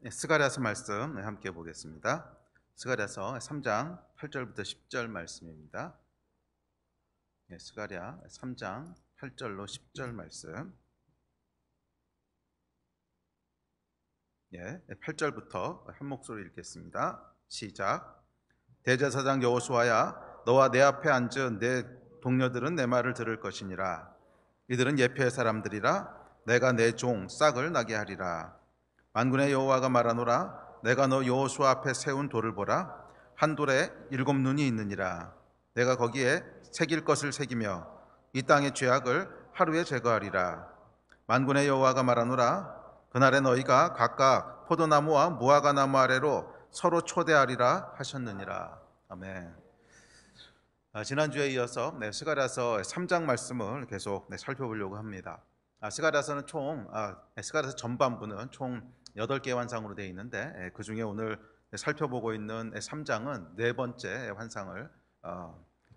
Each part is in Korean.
스가랴서 말씀 함께 보겠습니다. 스가랴서 3장 8절부터 10절 말씀입니다. 스가랴 3장 8절로 10절 말씀. 8절부터 한 목소리 읽겠습니다. 시작. 대제사장 여호수아야, 너와 내 앞에 앉은 내 동료들은 내 말을 들을 것이니라. 이들은 예표의 사람들이라. 내가 내 종 싹을 나게 하리라. 만군의 여호와가 말하노라. 내가 너 여호수아 앞에 세운 돌을 보라. 한 돌에 7 눈이 있느니라. 내가 거기에 새길 것을 새기며 이 땅의 죄악을 하루에 제거하리라. 만군의 여호와가 말하노라. 그날에 너희가 각각 포도나무와 무화과나무 아래로 서로 초대하리라 하셨느니라. 아멘. 지난주에 이어서 스가랴서 3장 말씀을 계속 살펴보려고 합니다. 스가랴서는 스가랴서 전반부는 총 8개의 환상으로 되어 있는데, 그 중에 오늘 살펴보고 있는 3장은 4번째 환상을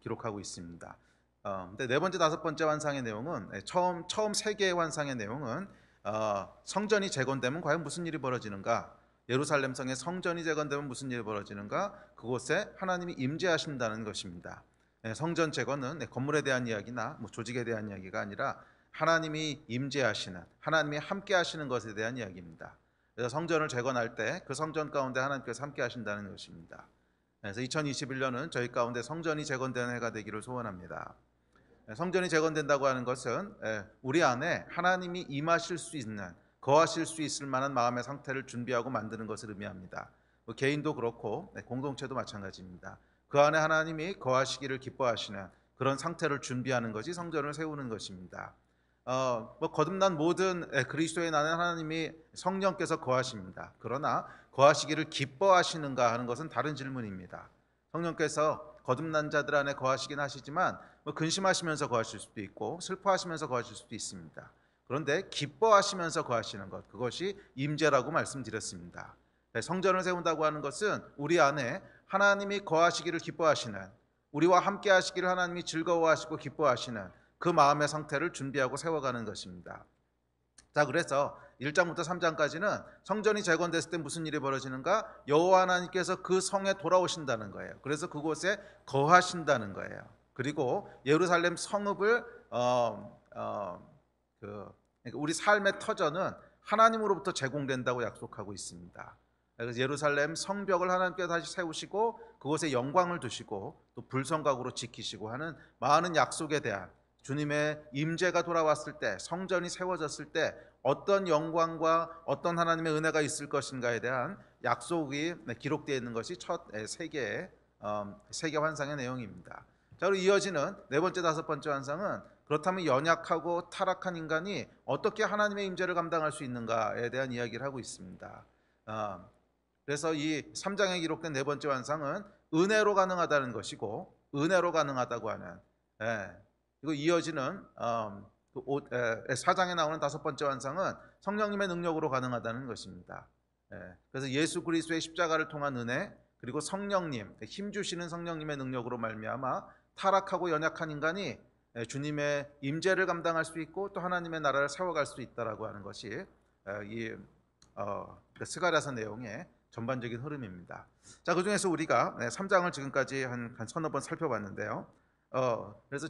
기록하고 있습니다. 근데 4번째, 5번째 환상의 내용은 처음 3개의 환상의 내용은 성전이 재건되면 과연 무슨 일이 벌어지는가, 예루살렘 성의 성전이 재건되면 무슨 일이 벌어지는가, 그곳에 하나님이 임재하신다는 것입니다. 성전 재건은 건물에 대한 이야기나 조직에 대한 이야기가 아니라 하나님이 임재하시는, 하나님이 함께 하시는 것에 대한 이야기입니다. 그래서 성전을 재건할 때 그 성전 가운데 하나님께서 함께 하신다는 것입니다. 그래서 2021년은 저희 가운데 성전이 재건되는 해가 되기를 소원합니다. 성전이 재건된다고 하는 것은 우리 안에 하나님이 임하실 수 있는, 거하실 수 있을 만한 마음의 상태를 준비하고 만드는 것을 의미합니다. 개인도 그렇고 공동체도 마찬가지입니다. 그 안에 하나님이 거하시기를 기뻐하시는 그런 상태를 준비하는 것이 성전을 세우는 것입니다. 거듭난 모든 그리스도인 안에 하나님이 성령께서 거하십니다. 그러나 거하시기를 기뻐하시는가 하는 것은 다른 질문입니다. 성령께서 거듭난 자들 안에 거하시긴 하시지만 근심하시면서 거하실 수도 있고 슬퍼하시면서 거하실 수도 있습니다. 그런데 기뻐하시면서 거하시는 것, 그것이 임재라고 말씀드렸습니다. 성전을 세운다고 하는 것은 우리 안에 하나님이 거하시기를 기뻐하시는, 우리와 함께 하시기를 하나님이 즐거워하시고 기뻐하시는 그 마음의 상태를 준비하고 세워가는 것입니다. 자, 그래서 1장부터 3장까지는 성전이 재건됐을 때 무슨 일이 벌어지는가? 여호와 하나님께서 그 성에 돌아오신다는 거예요. 그래서 그곳에 거하신다는 거예요. 그리고 예루살렘 성읍을 우리 삶의 터전은 하나님으로부터 제공된다고 약속하고 있습니다. 그래서 예루살렘 성벽을 하나님께서 다시 세우시고 그곳에 영광을 두시고 또 불성각으로 지키시고 하는 많은 약속에 대한, 주님의 임재가 돌아왔을 때, 성전이 세워졌을 때 어떤 영광과 어떤 하나님의 은혜가 있을 것인가에 대한 약속이 기록되어 있는 것이 첫 세계 환상의 내용입니다. 자, 그리고 이어지는 4번째, 5번째 환상은 그렇다면 연약하고 타락한 인간이 어떻게 하나님의 임재를 감당할 수 있는가에 대한 이야기를 하고 있습니다. 그래서 이 3장에 기록된 4번째 환상은 은혜로 가능하다는 것이고, 은혜로 가능하다고 하는, 그리고 이어지는 4장에 나오는 5번째 환상은 성령님의 능력으로 가능하다는 것입니다. 그래서 예수 그리스도의 십자가를 통한 은혜, 그리고 성령님, 힘주시는 성령님의 능력으로 말미암아 타락하고 연약한 인간이 주님의 임재를 감당할 수 있고 또 하나님의 나라를 세워갈 수 있다라고 하는 것이 이 스가랴서 내용의 전반적인 흐름입니다. 자, 그중에서 우리가 3장을 지금까지 한 서너 번 살펴봤는데요. 그래서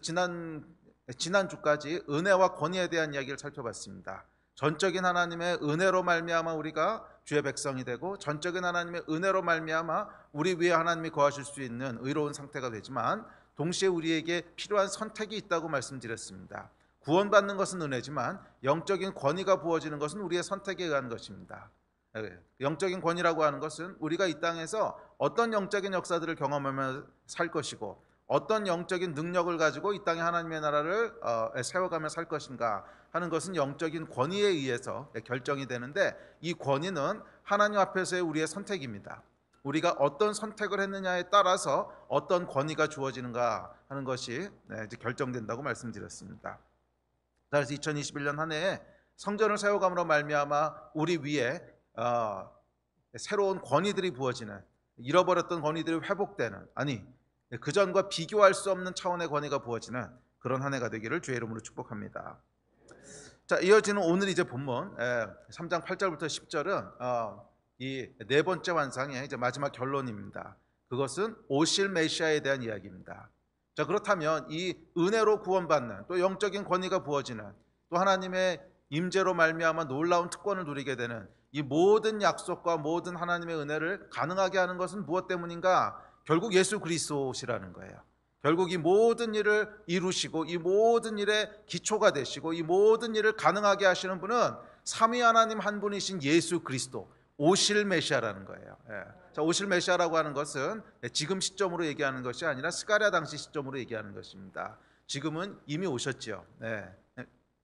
지난주까지 은혜와 권위에 대한 이야기를 살펴봤습니다. 전적인 하나님의 은혜로 말미암아 우리가 주의 백성이 되고, 전적인 하나님의 은혜로 말미암아 우리 위에 하나님이 거하실 수 있는 의로운 상태가 되지만, 동시에 우리에게 필요한 선택이 있다고 말씀드렸습니다. 구원받는 것은 은혜지만 영적인 권위가 부어지는 것은 우리의 선택에 의한 것입니다. 영적인 권위라고 하는 것은 우리가 이 땅에서 어떤 영적인 역사들을 경험하며 살 것이고 어떤 영적인 능력을 가지고 이 땅에 하나님의 나라를 세워가며 살 것인가 하는 것은 영적인 권위에 의해서 결정이 되는데, 이 권위는 하나님 앞에서의 우리의 선택입니다. 우리가 어떤 선택을 했느냐에 따라서 어떤 권위가 주어지는가 하는 것이 이제 결정된다고 말씀드렸습니다. 그래서 2021년 한 해에 성전을 세워감으로 말미암아 우리 위에 새로운 권위들이 부어지는, 잃어버렸던 권위들이 회복되는, 그전과 비교할 수 없는 차원의 권위가 부어지는 그런 한 해가 되기를 주의 이름으로 축복합니다. 자, 이어지는 오늘 이제 본문 3장 8절부터 10절은 이 네 번째 환상의 이제 마지막 결론입니다. 그것은 오실 메시아에 대한 이야기입니다. 자, 그렇다면 이 은혜로 구원받는, 또 영적인 권위가 부어지는, 또 하나님의 임재로 말미암아 놀라운 특권을 누리게 되는 이 모든 약속과 모든 하나님의 은혜를 가능하게 하는 것은 무엇 때문인가? 결국 예수 그리스도시라는 거예요. 결국 이 모든 일을 이루시고 이 모든 일의 기초가 되시고 이 모든 일을 가능하게 하시는 분은 삼위 하나님 한 분이신 예수 그리스도, 오실 메시아라는 거예요. 자, 오실 메시아라고 하는 것은 지금 시점으로 얘기하는 것이 아니라 스가랴 당시 시점으로 얘기하는 것입니다. 지금은 이미 오셨죠.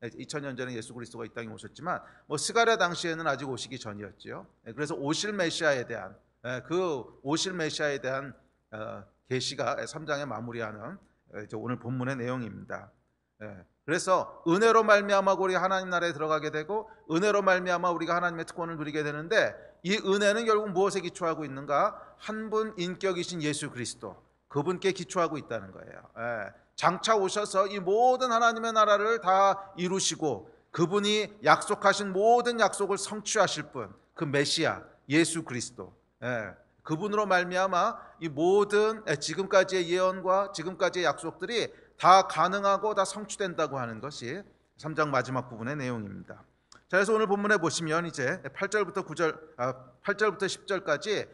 2000년 전에 예수 그리스도가 이 땅에 오셨지만 스가랴 당시에는 아직 오시기 전이었죠. 그래서 오실 메시아에 대한 그 오실 메시아에 대한 계시가 3장에 마무리하는 오늘 본문의 내용입니다. 그래서 은혜로 말미암아 우리가 하나님 나라에 들어가게 되고 은혜로 말미암아 우리가 하나님의 특권을 누리게 되는데, 이 은혜는 결국 무엇에 기초하고 있는가? 한 분 인격이신 예수 그리스도, 그분께 기초하고 있다는 거예요. 장차 오셔서 이 모든 하나님의 나라를 다 이루시고 그분이 약속하신 모든 약속을 성취하실 분, 그 메시아 예수 그리스도, 그분으로 말미암아 이 모든 지금까지의 예언과 지금까지의 약속들이 다 가능하고 다 성취된다고 하는 것이 3장 마지막 부분의 내용입니다. 자, 그래서 오늘 본문에 보시면 이제 8절부터 10절까지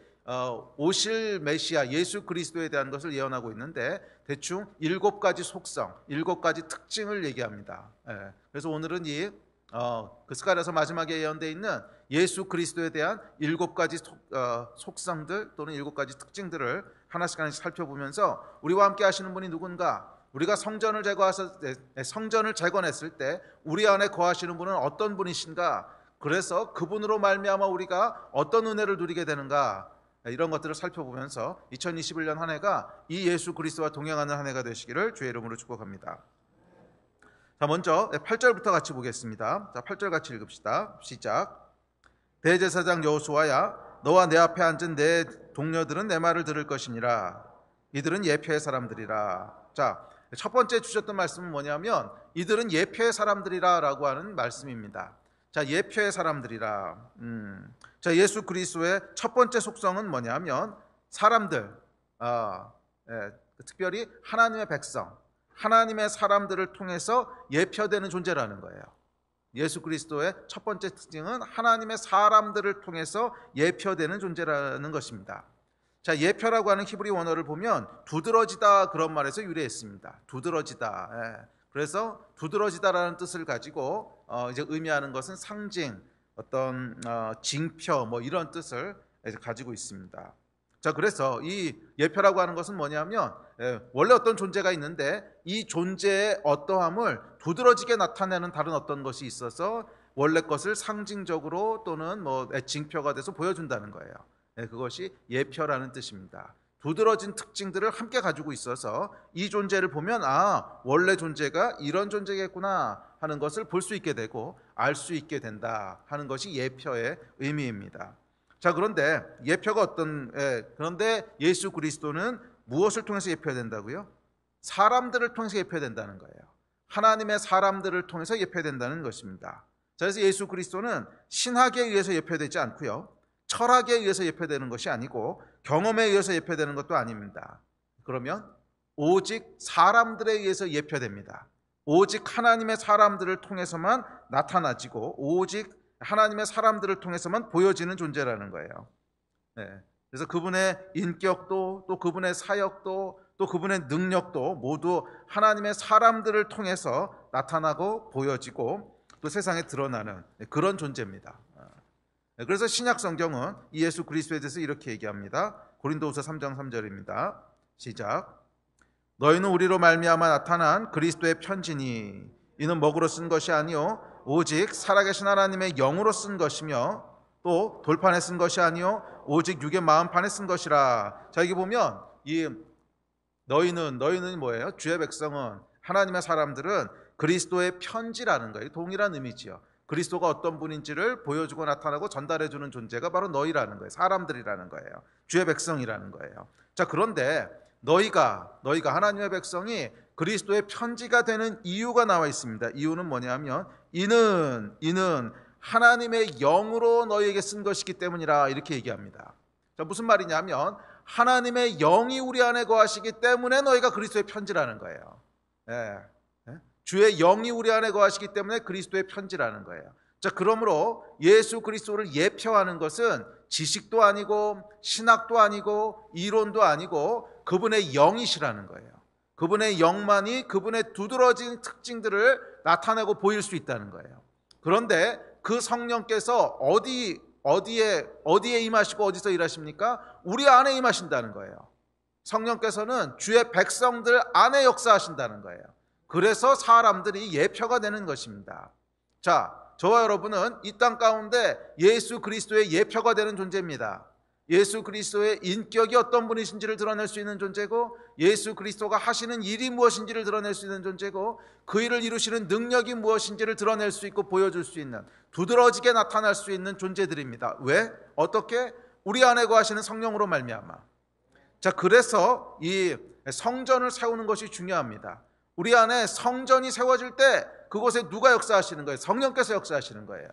오실 메시아 예수 그리스도에 대한 것을 예언하고 있는데, 대충 7가지 속성, 7가지 특징을 얘기합니다. 그래서 오늘은 그 스가랴서 마지막에 예언되어 있는 예수 그리스도에 대한 7가지 속성들 또는 7가지 특징들을 하나씩 살펴보면서 우리와 함께 하시는 분이 누군가, 우리가 성전을 재건했을 때 우리 안에 거하시는 분은 어떤 분이신가, 그래서 그분으로 말미암아 우리가 어떤 은혜를 누리게 되는가, 이런 것들을 살펴보면서 2021년 한 해가 이 예수 그리스도와 동행하는 한 해가 되시기를 주의 이름으로 축복합니다. 자, 먼저 8절부터 같이 보겠습니다. 자, 8절 같이 읽읍시다. 시작. 대제사장 여호수아야, 너와 내 앞에 앉은 내 동료들은 내 말을 들을 것이니라. 이들은 예표의 사람들이라. 자, 첫 번째 주셨던 말씀은 뭐냐면 이들은 예표의 사람들이라 라고 하는 말씀입니다. 자, 예표의 사람들이라. 자, 예수 그리스도의 첫 번째 속성은 뭐냐면 사람들, 특별히 하나님의 백성, 하나님의 사람들을 통해서 예표되는 존재라는 거예요. 예수 그리스도의 첫 번째 특징은 하나님의 사람들을 통해서 예표되는 존재라는 것입니다. 자, 예표라고 하는 히브리 원어를 보면 두드러지다 그런 말에서 유래했습니다. 두드러지다. 그래서 두드러지다라는 뜻을 가지고 이제 의미하는 것은 상징, 어떤 징표 뭐 이런 뜻을 가지고 있습니다. 자, 그래서 이 예표라고 하는 것은 뭐냐면 원래 어떤 존재가 있는데 이 존재의 어떠함을 두드러지게 나타내는 다른 어떤 것이 있어서 원래 것을 상징적으로 또는 뭐 징표가 돼서 보여준다는 거예요. 그것이 예표라는 뜻입니다. 두드러진 특징들을 함께 가지고 있어서 이 존재를 보면 원래 존재가 이런 존재겠구나 하는 것을 볼 수 있게 되고 알 수 있게 된다 하는 것이 예표의 의미입니다. 자, 그런데 예표가 그런데 예수 그리스도는 무엇을 통해서 예표된다고요? 사람들을 통해서 예표된다는 거예요. 하나님의 사람들을 통해서 예표된다는 것입니다. 자, 그래서 예수 그리스도는 신학에 의해서 예표되지 않고요, 철학에 의해서 예표되는 것이 아니고 경험에 의해서 예표되는 것도 아닙니다. 그러면 오직 사람들에 의해서 예표됩니다. 오직 하나님의 사람들을 통해서만 나타나지고 오직 하나님의 사람들을 통해서만 보여지는 존재라는 거예요. 그래서 그분의 인격도 또 그분의 사역도 또 그분의 능력도 모두 하나님의 사람들을 통해서 나타나고 보여지고 또 세상에 드러나는 그런 존재입니다. 그래서 신약 성경은 이 예수 그리스도에 대해서 이렇게 얘기합니다. 고린도후서 3장 3절입니다. 시작. 너희는 우리로 말미암아 나타난 그리스도의 편지니 이는 먹으로 쓴 것이 아니요 오직 살아계신 하나님의 영으로 쓴 것이며 또 돌판에 쓴 것이 아니요 오직 육의 마음판에 쓴 것이라. 자, 여기 보면 이 너희는 뭐예요? 주의 백성은, 하나님의 사람들은 그리스도의 편지라는 거예요. 동일한 의미지요. 그리스도가 어떤 분인지를 보여주고 나타나고 전달해주는 존재가 바로 너희라는 거예요. 사람들이라는 거예요. 주의 백성이라는 거예요. 자, 그런데 너희가 하나님의 백성이 그리스도의 편지가 되는 이유가 나와 있습니다. 이유는 뭐냐면 이는 하나님의 영으로 너희에게 쓴 것이기 때문이라 이렇게 얘기합니다. 자, 무슨 말이냐면 하나님의 영이 우리 안에 거하시기 때문에 너희가 그리스도의 편지라는 거예요. 예. 주의 영이 우리 안에 거하시기 때문에 그리스도의 편지라는 거예요. 자, 그러므로 예수 그리스도를 예표하는 것은 지식도 아니고 신학도 아니고 이론도 아니고 그분의 영이시라는 거예요. 그분의 영만이 그분의 두드러진 특징들을 나타내고 보일 수 있다는 거예요. 그런데 그 성령께서 어디에 임하시고 어디서 일하십니까? 우리 안에 임하신다는 거예요. 성령께서는 주의 백성들 안에 역사하신다는 거예요. 그래서 사람들이 예표가 되는 것입니다. 자, 저와 여러분은 이 땅 가운데 예수 그리스도의 예표가 되는 존재입니다. 예수 그리스도의 인격이 어떤 분이신지를 드러낼 수 있는 존재고, 예수 그리스도가 하시는 일이 무엇인지를 드러낼 수 있는 존재고, 그 일을 이루시는 능력이 무엇인지를 드러낼 수 있고 보여줄 수 있는, 두드러지게 나타날 수 있는 존재들입니다. 왜? 어떻게? 우리 안에 거하시는 성령으로 말미암아. 자, 그래서 이 성전을 세우는 것이 중요합니다. 우리 안에 성전이 세워질 때 그곳에 누가 역사하시는 거예요? 성령께서 역사하시는 거예요.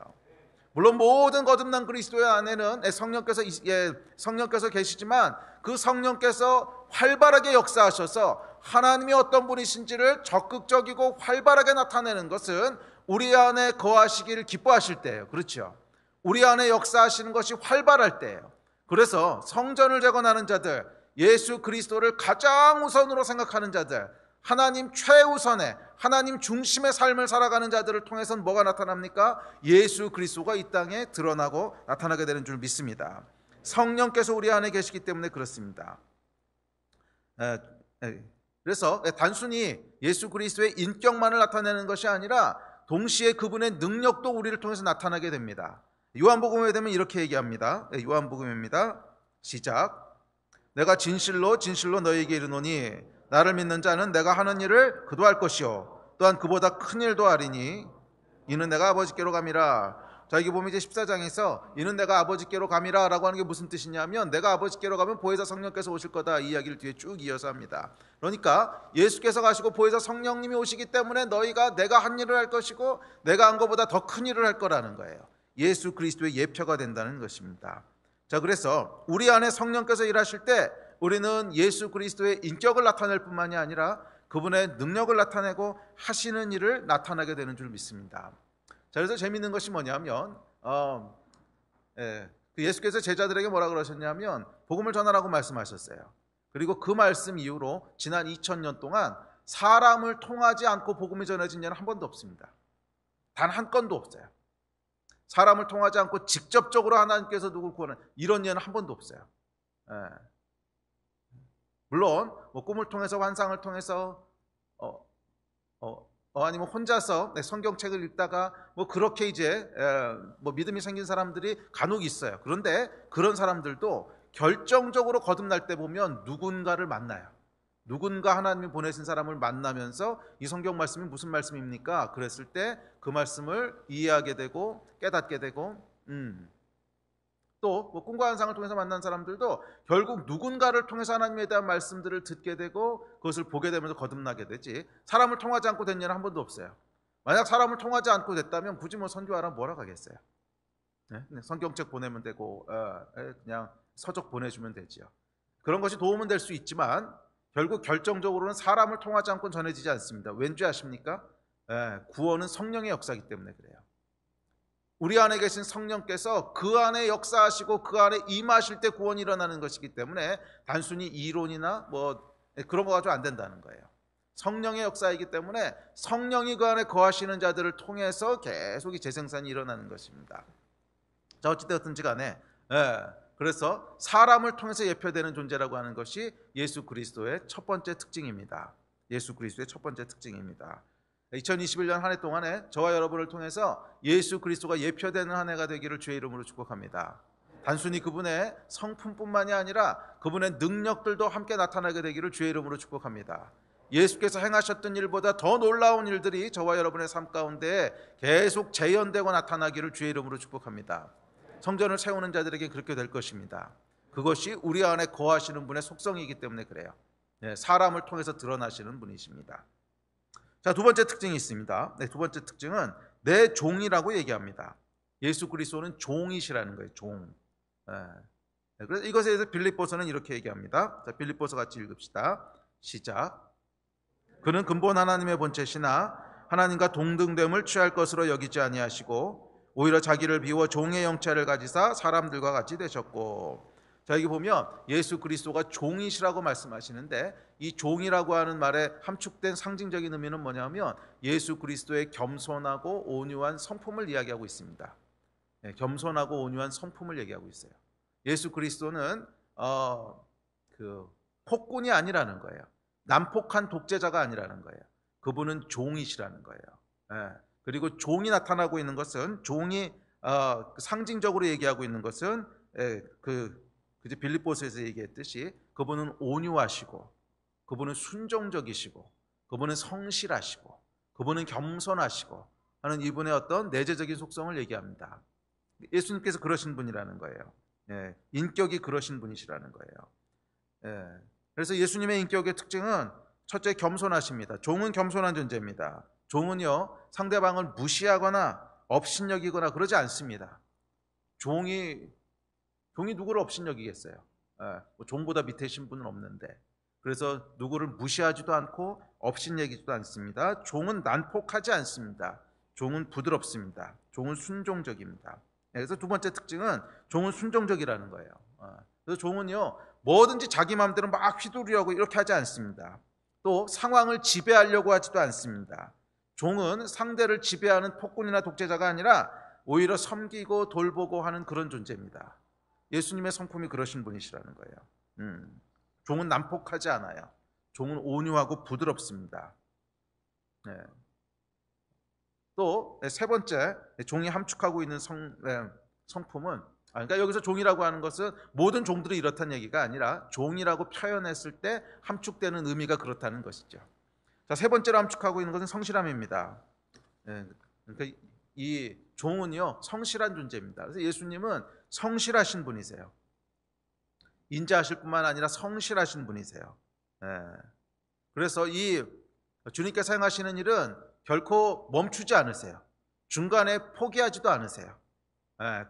물론 모든 거듭난 그리스도의 안에는 성령께서 계시지만 그 성령께서 활발하게 역사하셔서 하나님이 어떤 분이신지를 적극적이고 활발하게 나타내는 것은 우리 안에 거하시기를 기뻐하실 때예요. 그렇죠? 우리 안에 역사하시는 것이 활발할 때예요. 그래서 성전을 재건하는 자들, 예수 그리스도를 가장 우선으로 생각하는 자들, 하나님 최우선의, 하나님 중심의 삶을 살아가는 자들을 통해서는 뭐가 나타납니까? 예수 그리스도가 이 땅에 드러나고 나타나게 되는 줄 믿습니다. 성령께서 우리 안에 계시기 때문에 그렇습니다. 그래서 단순히 예수 그리스도의 인격만을 나타내는 것이 아니라 동시에 그분의 능력도 우리를 통해서 나타나게 됩니다. 요한복음에 되면 이렇게 얘기합니다. 요한복음입니다. 시작. 내가 진실로 너희에게 이르노니 나를 믿는 자는 내가 하는 일을 그도 할 것이요 또한 그보다 큰 일도 하리니 이는 내가 아버지께로 감이라. 자, 여기 보면 이제 14장에서 이는 내가 아버지께로 감이라 라고 하는 게 무슨 뜻이냐면 내가 아버지께로 가면 보혜사 성령께서 오실 거다, 이 이야기를 뒤에 쭉 이어서 합니다. 그러니까 예수께서 가시고 보혜사 성령님이 오시기 때문에 너희가 내가 한 일을 할 것이고 내가 한 것보다 더 큰 일을 할 거라는 거예요. 예수 그리스도의 예표가 된다는 것입니다. 자, 그래서 우리 안에 성령께서 일하실 때 우리는 예수 그리스도의 인격을 나타낼 뿐만이 아니라 그분의 능력을 나타내고 하시는 일을 나타나게 되는 줄 믿습니다. 자, 그래서 재미있는 것이 뭐냐면 예수께서 제자들에게 뭐라 그러셨냐면 복음을 전하라고 말씀하셨어요. 그리고 그 말씀 이후로 지난 2000년 동안 사람을 통하지 않고 복음이 전해진 예는 한 번도 없습니다. 단 한 건도 없어요. 사람을 통하지 않고 직접적으로 하나님께서 누굴 구원하는 이런 예는 한 번도 없어요. 물론 뭐 꿈을 통해서, 환상을 통해서 아니면 혼자서 성경책을 읽다가 뭐 그렇게 이제 뭐 믿음이 생긴 사람들이 간혹 있어요. 그런데 그런 사람들도 결정적으로 거듭날 때 보면 누군가를 만나요. 누군가 하나님이 보내신 사람을 만나면서 이 성경 말씀이 무슨 말씀입니까? 그랬을 때 그 말씀을 이해하게 되고 깨닫게 되고 또 뭐 꿈과 환상을 통해서 만난 사람들도 결국 누군가를 통해서 하나님에 대한 말씀들을 듣게 되고 그것을 보게 되면서 거듭나게 되지, 사람을 통하지 않고 된 예는 한 번도 없어요. 만약 사람을 통하지 않고 됐다면 굳이 뭐 선교하라 뭐라 가겠어요. 성경책 보내면 되고 그냥 서적 보내주면 되지요. 그런 것이 도움은 될 수 있지만 결국 결정적으로는 사람을 통하지 않고는 전해지지 않습니다. 왠지 아십니까? 구원은 성령의 역사이기 때문에 그래요. 우리 안에 계신 성령께서 그 안에 역사하시고 그 안에 임하실 때 구원이 일어나는 것이기 때문에 단순히 이론이나 뭐 그런 거 가지고 안 된다는 거예요. 성령의 역사이기 때문에 성령이 그 안에 거하시는 자들을 통해서 계속 이 재생산이 일어나는 것입니다. 자, 어찌되었든지 간에 그래서 사람을 통해서 예표되는 존재라고 하는 것이 예수 그리스도의 첫 번째 특징입니다. 예수 그리스도의 첫 번째 특징입니다. 2021년 한 해 동안에 저와 여러분을 통해서 예수 그리스도가 예표되는 한 해가 되기를 주의 이름으로 축복합니다. 단순히 그분의 성품뿐만이 아니라 그분의 능력들도 함께 나타나게 되기를 주의 이름으로 축복합니다. 예수께서 행하셨던 일보다 더 놀라운 일들이 저와 여러분의 삶 가운데 계속 재현되고 나타나기를 주의 이름으로 축복합니다. 성전을 세우는 자들에게 그렇게 될 것입니다. 그것이 우리 안에 거하시는 분의 속성이기 때문에 그래요. 사람을 통해서 드러나시는 분이십니다. 자, 두 번째 특징이 있습니다. 네, 두 번째 특징은 내 종이라고 얘기합니다. 예수 그리스도는 종이시라는 거예요. 종. 네, 그래서 이것에 대해서 빌립보서는 이렇게 얘기합니다. 자, 빌립보서 같이 읽읍시다. 시작. 그는 근본 하나님의 본체시나 하나님과 동등됨을 취할 것으로 여기지 아니하시고 오히려 자기를 비워 종의 형체를 가지사 사람들과 같이 되셨고. 자, 여기 보면 예수 그리스도가 종이시라고 말씀하시는데 이 종이라고 하는 말에 함축된 상징적인 의미는 뭐냐면 예수 그리스도의 겸손하고 온유한 성품을 이야기하고 있습니다. 네, 겸손하고 온유한 성품을 얘기하고 있어요. 예수 그리스도는 폭군이 아니라는 거예요. 난폭한 독재자가 아니라는 거예요. 그분은 종이시라는 거예요. 예. 그리고 종이 나타나고 있는 것은 종이 상징적으로 얘기하고 있는 것은 그제 빌립보서에서 얘기했듯이 그분은 온유하시고 그분은 순종적이시고 그분은 성실하시고 그분은 겸손하시고 하는 이분의 어떤 내재적인 속성을 얘기합니다. 예수님께서 그러신 분이라는 거예요. 예. 인격이 그러신 분이시라는 거예요. 예. 그래서 예수님의 인격의 특징은 첫째 겸손하십니다. 종은 겸손한 존재입니다. 종은요 상대방을 무시하거나 업신여기거나 그러지 않습니다. 종이 누구를 업신여기겠어요? 뭐 종보다 밑에신 분은 없는데. 그래서 누구를 무시하지도 않고 업신여기지도 않습니다. 종은 난폭하지 않습니다. 종은 부드럽습니다. 종은 순종적입니다. 그래서 두 번째 특징은 종은 순종적이라는 거예요. 그래서 종은요 뭐든지 자기 마음대로 막 휘두르려고 이렇게 하지 않습니다. 또 상황을 지배하려고 하지도 않습니다. 종은 상대를 지배하는 폭군이나 독재자가 아니라 오히려 섬기고 돌보고 하는 그런 존재입니다. 예수님의 성품이 그러신 분이시라는 거예요. 종은 난폭하지 않아요. 종은 온유하고 부드럽습니다. 네. 또 세 번째 종이 함축하고 있는 성품은 그러니까 여기서 종이라고 하는 것은 모든 종들이 이렇다는 얘기가 아니라 종이라고 표현했을 때 함축되는 의미가 그렇다는 것이죠. 자, 세 번째로 함축하고 있는 것은 성실함입니다. 그러니까 이 종은요 성실한 존재입니다. 그래서 예수님은 성실하신 분이세요. 인자하실 뿐만 아니라 성실하신 분이세요. 그래서 이 주님께서 행하시는 일은 결코 멈추지 않으세요. 중간에 포기하지도 않으세요.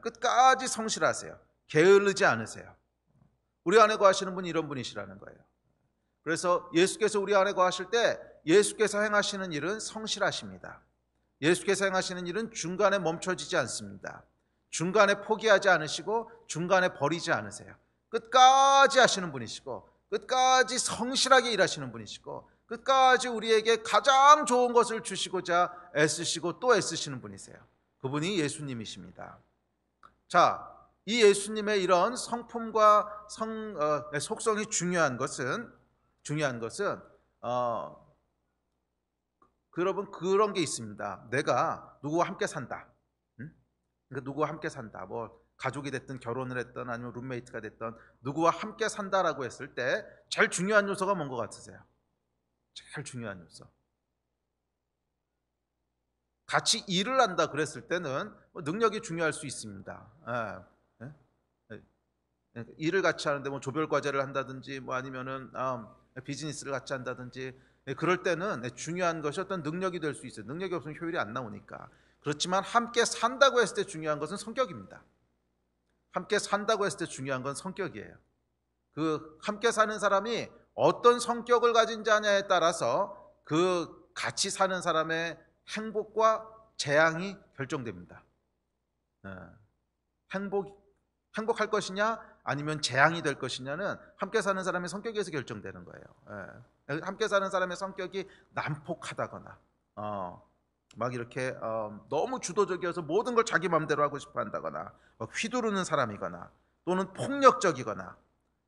끝까지 성실하세요. 게으르지 않으세요. 우리 안에 거하시는 분이 이런 분이시라는 거예요. 그래서 예수께서 우리 안에 거하실 때 예수께서 행하시는 일은 성실하십니다. 예수께서 행하시는 일은 중간에 멈춰지지 않습니다. 중간에 포기하지 않으시고 중간에 버리지 않으세요. 끝까지 하시는 분이시고 끝까지 성실하게 일하시는 분이시고 끝까지 우리에게 가장 좋은 것을 주시고자 애쓰시고 또 애쓰시는 분이세요. 그분이 예수님이십니다. 자, 이 예수님의 이런 성품과 속성이 중요한 것은 여러분 그런 게 있습니다. 내가 누구와 함께 산다. 그러니까 누구와 함께 산다. 뭐 가족이 됐든 결혼을 했든 아니면 룸메이트가 됐든 누구와 함께 산다라고 했을 때 제일 중요한 요소가 뭔 것 같으세요? 제일 중요한 요소. 같이 일을 한다 그랬을 때는 능력이 중요할 수 있습니다. 일을 같이 하는데 뭐 조별 과제를 한다든지 뭐 아니면은 비즈니스를 같이 한다든지 그럴 때는 중요한 것이 어떤 능력이 될 수 있어요. 능력이 없으면 효율이 안 나오니까. 그렇지만 함께 산다고 했을 때 중요한 것은 성격입니다. 함께 산다고 했을 때 중요한 건 성격이에요. 그 함께 사는 사람이 어떤 성격을 가진 자냐에 따라서 그 같이 사는 사람의 행복과 재앙이 결정됩니다. 행복할 것이냐 아니면 재앙이 될 것이냐는 함께 사는 사람의 성격에서 결정되는 거예요. 함께 사는 사람의 성격이 난폭하다거나 막 이렇게 너무 주도적이어서 모든 걸 자기 마음대로 하고 싶어 한다거나 휘두르는 사람이거나 또는 폭력적이거나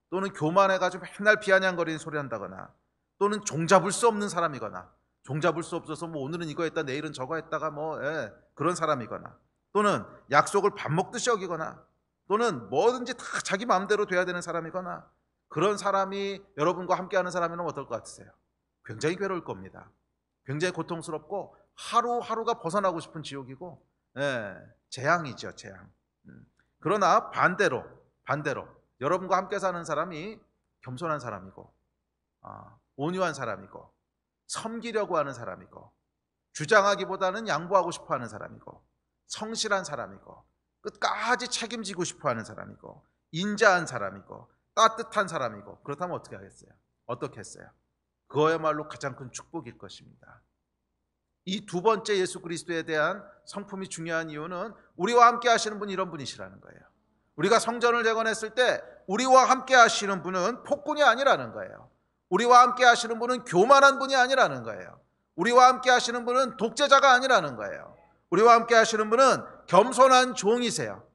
또는 교만해가지고 맨날 비아냥거리는 소리 한다거나 또는 종잡을 수 없는 사람이거나 종잡을 수 없어서 뭐 오늘은 이거 했다 내일은 저거 했다가 그런 사람이거나 또는 약속을 밥 먹듯이 어기거나 또는 뭐든지 다 자기 마음대로 돼야 되는 사람이거나 그런 사람이 여러분과 함께하는 사람이면 어떨 것 같으세요? 굉장히 괴로울 겁니다. 굉장히 고통스럽고 하루하루가 벗어나고 싶은 지옥이고 재앙이죠, 재앙. 그러나 반대로 여러분과 함께 사는 사람이 겸손한 사람이고 온유한 사람이고 섬기려고 하는 사람이고, 주장하기보다는 양보하고 싶어하는 사람이고, 성실한 사람이고, 끝까지 책임지고 싶어하는 사람이고, 인자한 사람이고, 따뜻한 사람이고, 그렇다면 어떻게 하겠어요? 어떻게 했어요? 그거야말로 가장 큰 축복일 것입니다. 이 두 번째 예수 그리스도에 대한 성품이 중요한 이유는 우리와 함께 하시는 분이 이런 분이시라는 거예요. 우리가 성전을 재건했을 때 우리와 함께 하시는 분은 폭군이 아니라는 거예요. 우리와 함께 하시는 분은 교만한 분이 아니라는 거예요. 우리와 함께 하시는 분은 독재자가 아니라는 거예요. 우리와 함께 하시는 분은 겸손한 종이세요.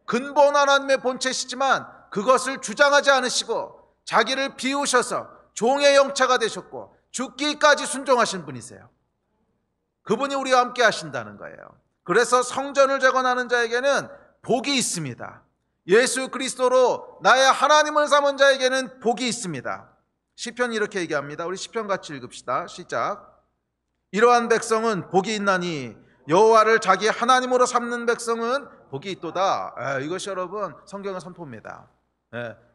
근본 하나님의 본체시지만 그것을 주장하지 않으시고 자기를 비우셔서 종의 영체가 되셨고 죽기까지 순종하신 분이세요. 그분이 우리와 함께 하신다는 거예요. 그래서 성전을 재건하는 자에게는 복이 있습니다. 예수 그리스도로 나의 하나님을 삼은 자에게는 복이 있습니다. 시편이 이렇게 얘기합니다. 우리 시편 같이 읽읍시다. 시작. 이러한 백성은 복이 있나니 여호와를 자기 하나님으로 삼는 백성은 복이 있도다. 이것이 여러분 성경의 선포입니다.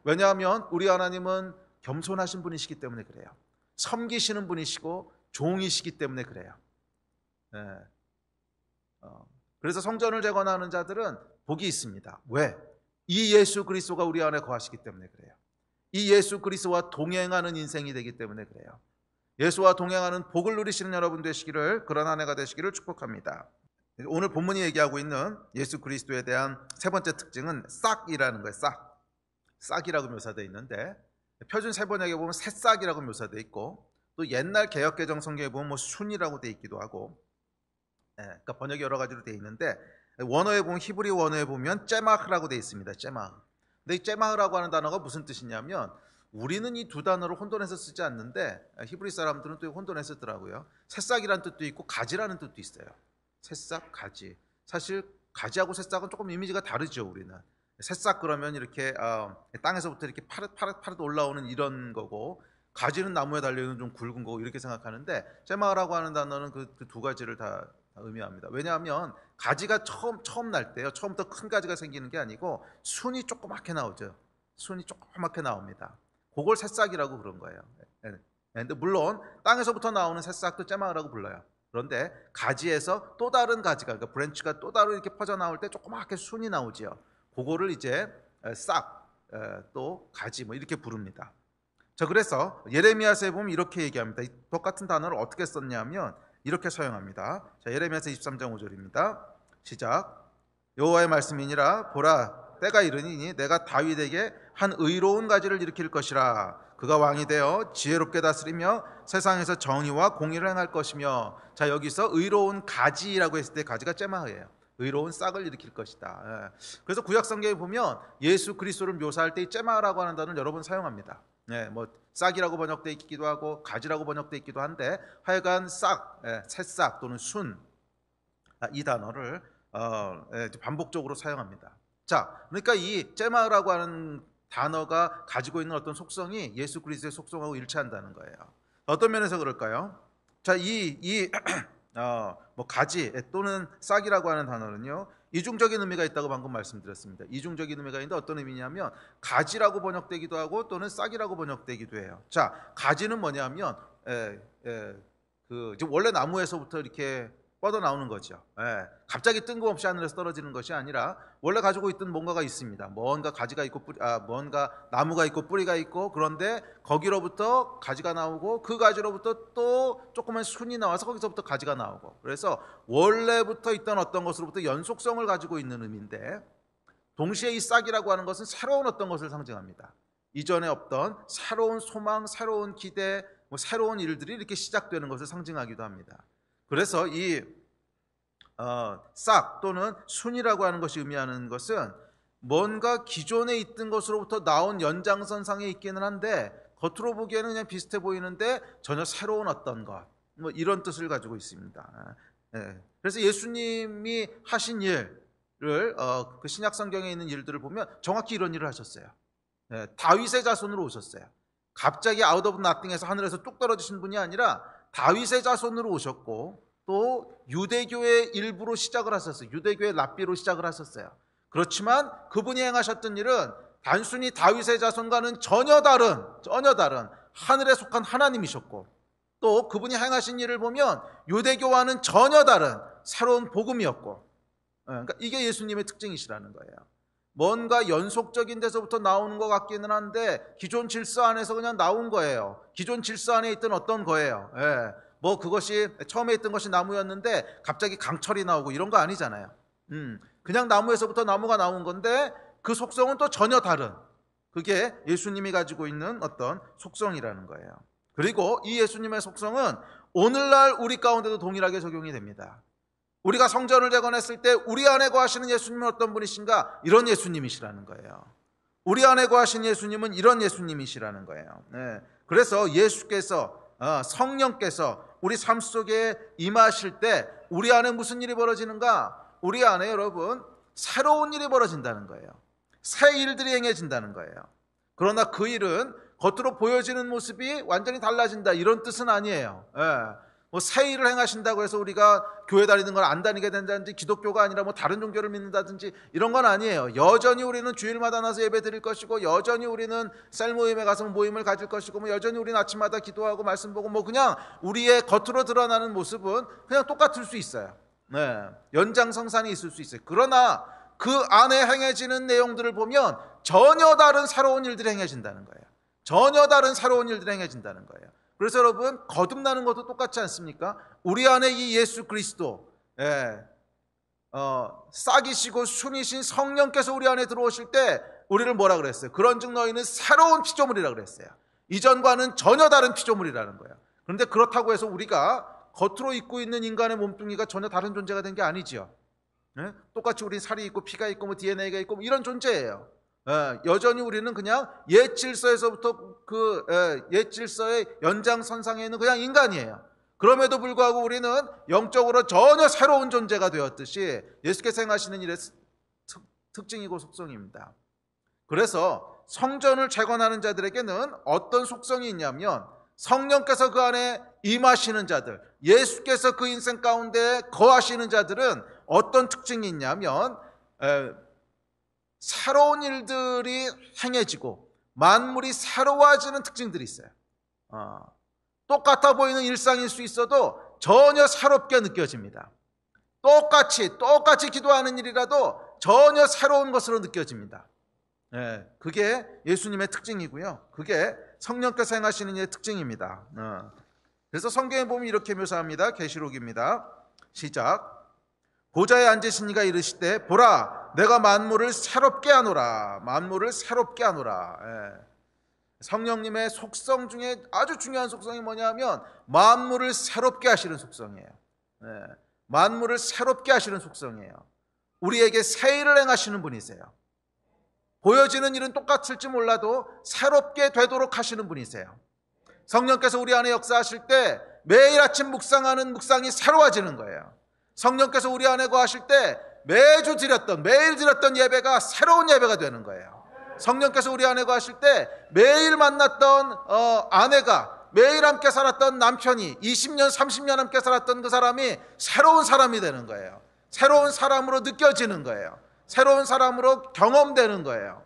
왜냐하면 우리 하나님은 겸손하신 분이시기 때문에 그래요. 섬기시는 분이시고 종이시기 때문에 그래요. 그래서 성전을 재건하는 자들은 복이 있습니다. 왜? 이 예수 그리스도가 우리 안에 거하시기 때문에 그래요. 이 예수 그리스도와 동행하는 인생이 되기 때문에 그래요. 예수와 동행하는 복을 누리시는 여러분 되시기를, 그런 한 해가 되시기를 축복합니다. 오늘 본문이 얘기하고 있는 예수 그리스도에 대한 세 번째 특징은 싹이라는 거예요. 싹이라고 묘사되어 있는데, 표준 세번역에 보면 새싹이라고 묘사되어 있고, 또 옛날 개역개정 성경에 보면 순이라고 되어 있기도 하고, 그러니까 번역이 여러 가지로 되어 있는데, 원어에 보면, 히브리 원어에 보면 째마흐라고 되어 있습니다. 째마흐. 근데 이 째마흐라고 하는 단어가 무슨 뜻이냐면, 우리는 이 두 단어를 혼돈해서 쓰지 않는데 히브리 사람들은 또 혼돈해서 쓰더라고요. 새싹이라는 뜻도 있고 가지라는 뜻도 있어요. 새싹, 가지. 사실 가지하고 새싹은 조금 이미지가 다르죠. 우리는 새싹 그러면 이렇게 땅에서부터 이렇게 파릇 올라오는 이런 거고, 가지는 나무에 달려있는 좀 굵은 거고 이렇게 생각하는데, 째마흐라고 하는 단어는 그 두 가지를 다 의미합니다. 왜냐하면 가지가 처음 날 때요, 처음부터 큰 가지가 생기는 게 아니고 순이 조그맣게 나오죠. 순이 조그맣게 나옵니다. 그걸 새싹이라고 그런 거예요. 근데 물론 땅에서부터 나오는 새싹도 째마흐라고 불러요. 그런데 가지에서 또 다른 가지가, 그러니까 브랜치가 또 다른 이렇게 퍼져 나올 때 조그맣게 순이 나오지요. 그거를 이제 싹, 또 가지 뭐 이렇게 부릅니다. 자, 그래서 예레미야서에 보면 이렇게 얘기합니다. 똑같은 단어를 어떻게 썼냐면 이렇게 사용합니다. 자, 예레미야서 23장 5절입니다. 시작. 여호와의 말씀이니라, 보라 때가 이르니 내가 다윗에게 한 의로운 가지를 일으킬 것이라. 그가 왕이 되어 지혜롭게 다스리며 세상에서 정의와 공의를 행할 것이며. 자, 여기서 의로운 가지라고 했을 때 가지가 째마흐예요. 의로운 싹을 일으킬 것이다. 그래서 구약 성경에 보면 예수 그리스도를 묘사할 때 이 째마흐라고 하는 단어를 여러 번 사용합니다. 뭐 싹이라고 번역되어 있기도 하고 가지라고 번역되어 있기도 한데, 하여간 싹, 새싹 또는 순, 이 단어를 반복적으로 사용합니다. 자, 그러니까 이 째마흐라고 하는 단어가 가지고 있는 어떤 속성이 예수 그리스도의 속성하고 일치한다는 거예요. 어떤 면에서 그럴까요? 자, 뭐 가지 또는 싹이라고 하는 단어는요, 이중적인 의미가 있다고 방금 말씀드렸습니다. 이중적인 의미가 있는데 어떤 의미냐면 가지라고 번역되기도 하고 또는 싹이라고 번역되기도 해요. 자, 가지는 뭐냐면 원래 나무에서부터 이렇게 뻗어 나오는 거죠. 갑자기 뜬금없이 하늘에서 떨어지는 것이 아니라 원래 가지고 있던 뭔가가 있습니다. 뭔가 가지가 있고 뭔가 나무가 있고 뿌리가 있고, 그런데 거기로부터 가지가 나오고 그 가지로부터 또 조그만 순이 나와서 거기서부터 가지가 나오고, 그래서 원래부터 있던 어떤 것으로부터 연속성을 가지고 있는 의미인데, 동시에 이 싹이라고 하는 것은 새로운 어떤 것을 상징합니다. 이전에 없던 새로운 소망, 새로운 기대, 새로운 일들이 이렇게 시작되는 것을 상징하기도 합니다. 그래서 이 싹 또는 순이라고 하는 것이 의미하는 것은 뭔가 기존에 있던 것으로부터 나온 연장선상에 있기는 한데 겉으로 보기에는 그냥 비슷해 보이는데 전혀 새로운 어떤 것, 뭐 이런 뜻을 가지고 있습니다. 그래서 예수님이 하신 일을 그 신약 성경에 있는 일들을 보면 정확히 이런 일을 하셨어요. 다윗의 자손으로 오셨어요. 갑자기 아웃 오브 나띵에서 하늘에서 뚝 떨어지신 분이 아니라 다윗의 자손으로 오셨고, 또 유대교의 일부로 시작을 하셨어요. 유대교의 랍비로 시작을 하셨어요. 그렇지만 그분이 행하셨던 일은 단순히 다윗의 자손과는 전혀 다른 하늘에 속한 하나님이셨고, 또 그분이 행하신 일을 보면 유대교와는 전혀 다른 새로운 복음이었고, 그러니까 이게 예수님의 특징이시라는 거예요. 뭔가 연속적인 데서부터 나오는 것 같기는 한데 기존 질서 안에서 그냥 나온 거예요. 기존 질서 안에 있던 어떤 거예요. 뭐 그것이 처음에 있던 것이 나무였는데 갑자기 강철이 나오고 이런 거 아니잖아요. 그냥 나무에서부터 나무가 나온 건데 그 속성은 또 전혀 다른, 그게 예수님이 가지고 있는 어떤 속성이라는 거예요. 그리고 이 예수님의 속성은 오늘날 우리 가운데도 동일하게 적용이 됩니다. 우리가 성전을 재건했을 때 우리 안에 거하시는 예수님은 어떤 분이신가? 이런 예수님이시라는 거예요. 우리 안에 거하신 예수님은 이런 예수님이시라는 거예요. 그래서 예수께서, 성령께서 우리 삶 속에 임하실 때 우리 안에 무슨 일이 벌어지는가? 우리 안에 여러분 새로운 일이 벌어진다는 거예요. 새 일들이 행해진다는 거예요. 그러나 그 일은 겉으로 보여지는 모습이 완전히 달라진다, 이런 뜻은 아니에요. 뭐 새 일을 행하신다고 해서 우리가 교회 다니는 걸 안 다니게 된다든지, 기독교가 아니라 뭐 다른 종교를 믿는다든지 이런 건 아니에요. 여전히 우리는 주일마다 나서 예배 드릴 것이고, 여전히 우리는 셀 모임에 가서 모임을 가질 것이고, 뭐 여전히 우리는 아침마다 기도하고 말씀 보고, 뭐 그냥 우리의 겉으로 드러나는 모습은 그냥 똑같을 수 있어요. 연장성산이 있을 수 있어요. 그러나 그 안에 행해지는 내용들을 보면 전혀 다른 새로운 일들이 행해진다는 거예요. 전혀 다른 새로운 일들이 행해진다는 거예요. 그래서 여러분, 거듭나는 것도 똑같지 않습니까? 우리 안에 이 예수 그리스도, 싹이시고 순이신 성령께서 우리 안에 들어오실 때 우리를 뭐라 그랬어요? 그런즉 너희는 새로운 피조물이라 그랬어요. 이전과는 전혀 다른 피조물이라는 거예요. 그런데 그렇다고 해서 우리가 겉으로 입고 있는 인간의 몸뚱이가 전혀 다른 존재가 된 게 아니죠. 똑같이 우리 살이 있고 피가 있고 뭐 DNA가 있고 뭐 이런 존재예요. 여전히 우리는 그냥 옛 질서에서부터 옛 질서의 연장선상에 있는 그냥 인간이에요. 그럼에도 불구하고 우리는 영적으로 전혀 새로운 존재가 되었듯이 예수께서 행하시는 일의 특징이고 속성입니다. 그래서 성전을 재건하는 자들에게는 어떤 속성이 있냐면, 성령께서 그 안에 임하시는 자들, 예수께서 그 인생 가운데 거하시는 자들은 어떤 특징이 있냐면, 새로운 일들이 행해지고 만물이 새로워지는 특징들이 있어요. 똑같아 보이는 일상일 수 있어도 전혀 새롭게 느껴집니다. 똑같이 기도하는 일이라도 전혀 새로운 것으로 느껴집니다. 그게 예수님의 특징이고요. 그게 성령께서 행하시는 일의 특징입니다. 그래서 성경에 보면 이렇게 묘사합니다. 계시록입니다. 시작. 보좌에 앉으신 이가 이르시되 보라, 내가 만물을 새롭게 하노라. 만물을 새롭게 하노라. 성령님의 속성 중에 아주 중요한 속성이 뭐냐면 만물을 새롭게 하시는 속성이에요. 만물을 새롭게 하시는 속성이에요. 우리에게 새 일을 행하시는 분이세요. 보여지는 일은 똑같을지 몰라도 새롭게 되도록 하시는 분이세요. 성령께서 우리 안에 역사하실 때 매일 아침 묵상하는 묵상이 새로워지는 거예요. 성령께서 우리 안에 거하실 때 매일 드렸던 예배가 새로운 예배가 되는 거예요. 성령께서 우리 안에 거하실 때 매일 만났던 아내가, 매일 함께 살았던 남편이, 20년 30년 함께 살았던 그 사람이 새로운 사람이 되는 거예요. 새로운 사람으로 느껴지는 거예요. 새로운 사람으로 경험되는 거예요.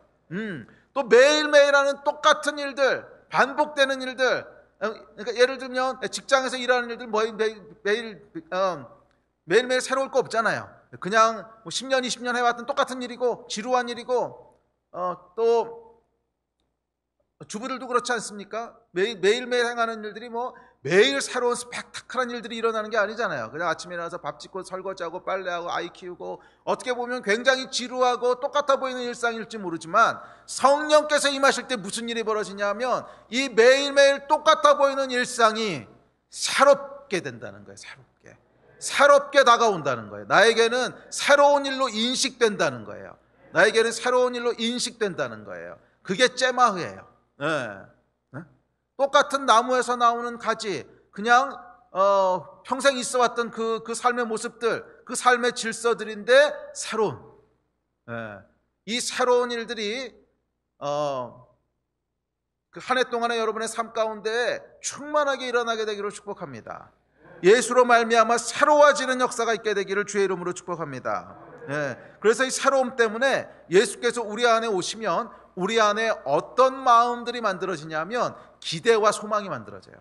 또 매일매일 하는 똑같은 일들, 반복되는 일들, 그러니까 예를 들면 직장에서 일하는 일들 매일매일 새로울 거 없잖아요. 그냥 10년 20년 해왔던 똑같은 일이고 지루한 일이고, 또 주부들도 그렇지 않습니까? 매일매일 행하는 일들이 뭐 매일 새로운 스펙타클한 일들이 일어나는 게 아니잖아요. 그냥 아침에 일어나서 밥 짓고 설거지하고 빨래하고 아이 키우고, 어떻게 보면 굉장히 지루하고 똑같아 보이는 일상일지 모르지만 성령께서 임하실 때 무슨 일이 벌어지냐면 이 매일매일 똑같아 보이는 일상이 새롭게 된다는 거예요. 새롭게 다가온다는 거예요. 나에게는 새로운 일로 인식된다는 거예요. 나에게는 새로운 일로 인식된다는 거예요. 그게 째마흐예요. 똑같은 나무에서 나오는 가지, 그냥 평생 있어왔던 그 삶의 모습들, 그 삶의 질서들인데 새로운, 이 새로운 일들이 그 한 해 동안의 여러분의 삶 가운데 충만하게 일어나게 되기를 축복합니다. 예수로 말미암아 새로워지는 역사가 있게 되기를 주의 이름으로 축복합니다. 그래서 이 새로움 때문에 예수께서 우리 안에 오시면 우리 안에 어떤 마음들이 만들어지냐면 기대와 소망이 만들어져요.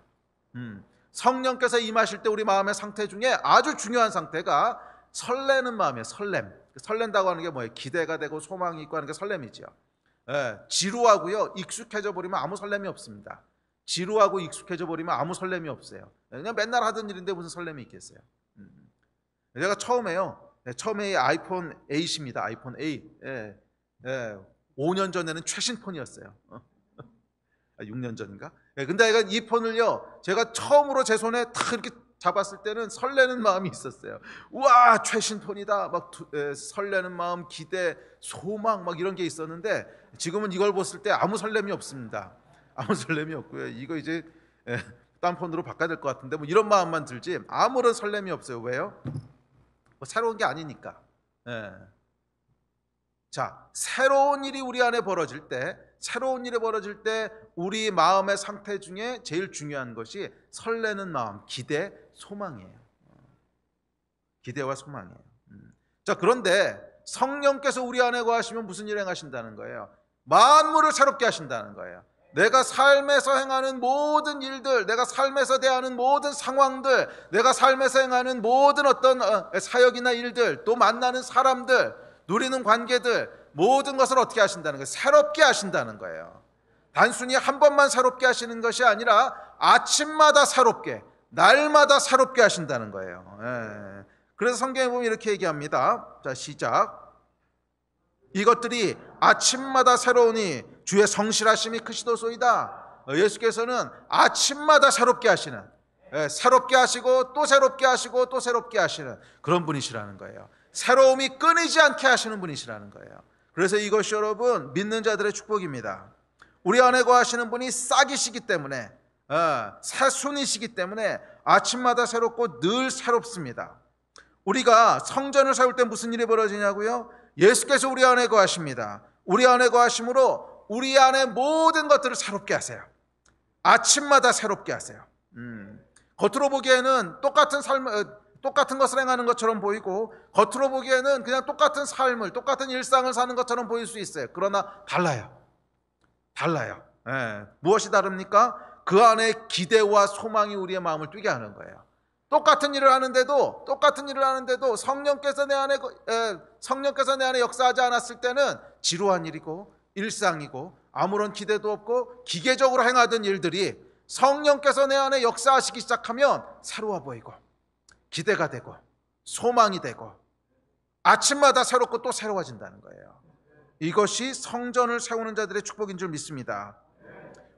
성령께서 임하실 때 우리 마음의 상태 중에 아주 중요한 상태가 설레는 마음이에요. 설렌다고 하는 게 뭐예요? 기대가 되고 소망이 있고 하는 게 설렘이죠. 지루하고요, 익숙해져 버리면 아무 설렘이 없습니다. 지루하고 익숙해져 버리면 아무 설렘이 없어요. 그냥 맨날 하던 일인데 무슨 설렘이 있겠어요. 제가 처음에 아이폰 8입니다. 아이폰 8. 5년 전에는 최신 폰이었어요. 6년 전인가? 근데 이 폰을요, 제가 처음으로 제 손에 탁 이렇게 잡았을 때는 설레는 마음이 있었어요. 우와, 최신 폰이다. 막 설레는 마음, 기대, 소망 막 이런 게 있었는데 지금은 이걸 봤을 때 아무 설렘이 없습니다. 아무 설렘이 없고요. 이거 이제 딴 폰으로 바꿔야 될 것 같은데 뭐 이런 마음만 들지 아무런 설렘이 없어요. 왜요? 뭐 새로운 게 아니니까. 자, 새로운 일이 우리 안에 벌어질 때, 우리 마음의 상태 중에 제일 중요한 것이 설레는 마음, 기대, 소망이에요. 기대와 소망이에요. 자, 그런데 성령께서 우리 안에 거하시면 무슨 일을 행하신다는 거예요? 만물을 새롭게 하신다는 거예요. 내가 삶에서 행하는 모든 일들, 내가 삶에서 대하는 모든 상황들, 내가 삶에서 행하는 모든 어떤 사역이나 일들, 또 만나는 사람들, 누리는 관계들, 모든 것을 어떻게 하신다는 거예요? 새롭게 하신다는 거예요. 단순히 한 번만 새롭게 하시는 것이 아니라 아침마다 새롭게, 날마다 새롭게 하신다는 거예요. 그래서 성경에 보면 이렇게 얘기합니다. 자, 시작. 이것들이 아침마다 새로우니 주의 성실하심이 크시도소이다. 예수께서는 아침마다 새롭게 하시는, 새롭게 하시고 또 새롭게 하시고 또 새롭게 하시는 그런 분이시라는 거예요. 새로움이 끊이지 않게 하시는 분이시라는 거예요. 그래서 이것이 여러분 믿는 자들의 축복입니다. 우리 안에 거하시는 분이 싹이시기 때문에, 새순이시기 때문에 아침마다 새롭고 늘 새롭습니다. 우리가 성전을 세울 때 무슨 일이 벌어지냐고요? 예수께서 우리 안에 거하십니다. 우리 안에 거하심으로 우리 안에 모든 것들을 새롭게 하세요. 아침마다 새롭게 하세요. 겉으로 보기에는 똑같은 것을 행하는 것처럼 보이고, 겉으로 보기에는 그냥 똑같은 삶을, 똑같은 일상을 사는 것처럼 보일 수 있어요. 그러나 달라요. 무엇이 다릅니까? 그 안에 기대와 소망이 우리의 마음을 뛰게 하는 거예요. 똑같은 일을 하는데도 성령께서 내 안에 역사하지 않았을 때는 지루한 일이고 일상이고 아무런 기대도 없고 기계적으로 행하던 일들이 성령께서 내 안에 역사하시기 시작하면 새로워 보이고 기대가 되고 소망이 되고 아침마다 새롭고 또 새로워진다는 거예요. 이것이 성전을 세우는 자들의 축복인 줄 믿습니다.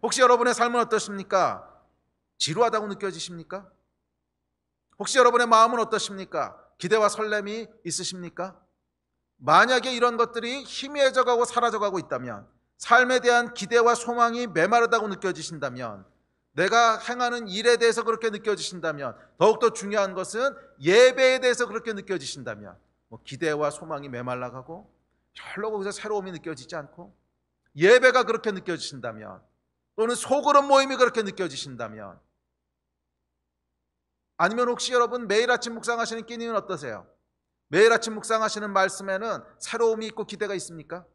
혹시 여러분의 삶은 어떠십니까? 지루하다고 느껴지십니까? 혹시 여러분의 마음은 어떠십니까? 기대와 설렘이 있으십니까? 만약에 이런 것들이 희미해져가고 사라져가고 있다면, 삶에 대한 기대와 소망이 메마르다고 느껴지신다면, 내가 행하는 일에 대해서 그렇게 느껴지신다면, 더욱더 중요한 것은 예배에 대해서 그렇게 느껴지신다면, 기대와 소망이 메말라가고 별로 거기서 새로움이 느껴지지 않고 예배가 그렇게 느껴지신다면, 또는 소그룹 모임이 그렇게 느껴지신다면, 아니면 혹시 여러분 매일 아침 묵상하시는 끼니는 어떠세요? 매일 아침 묵상하시는 말씀에는 새로움이 있고 기대가 있습니까?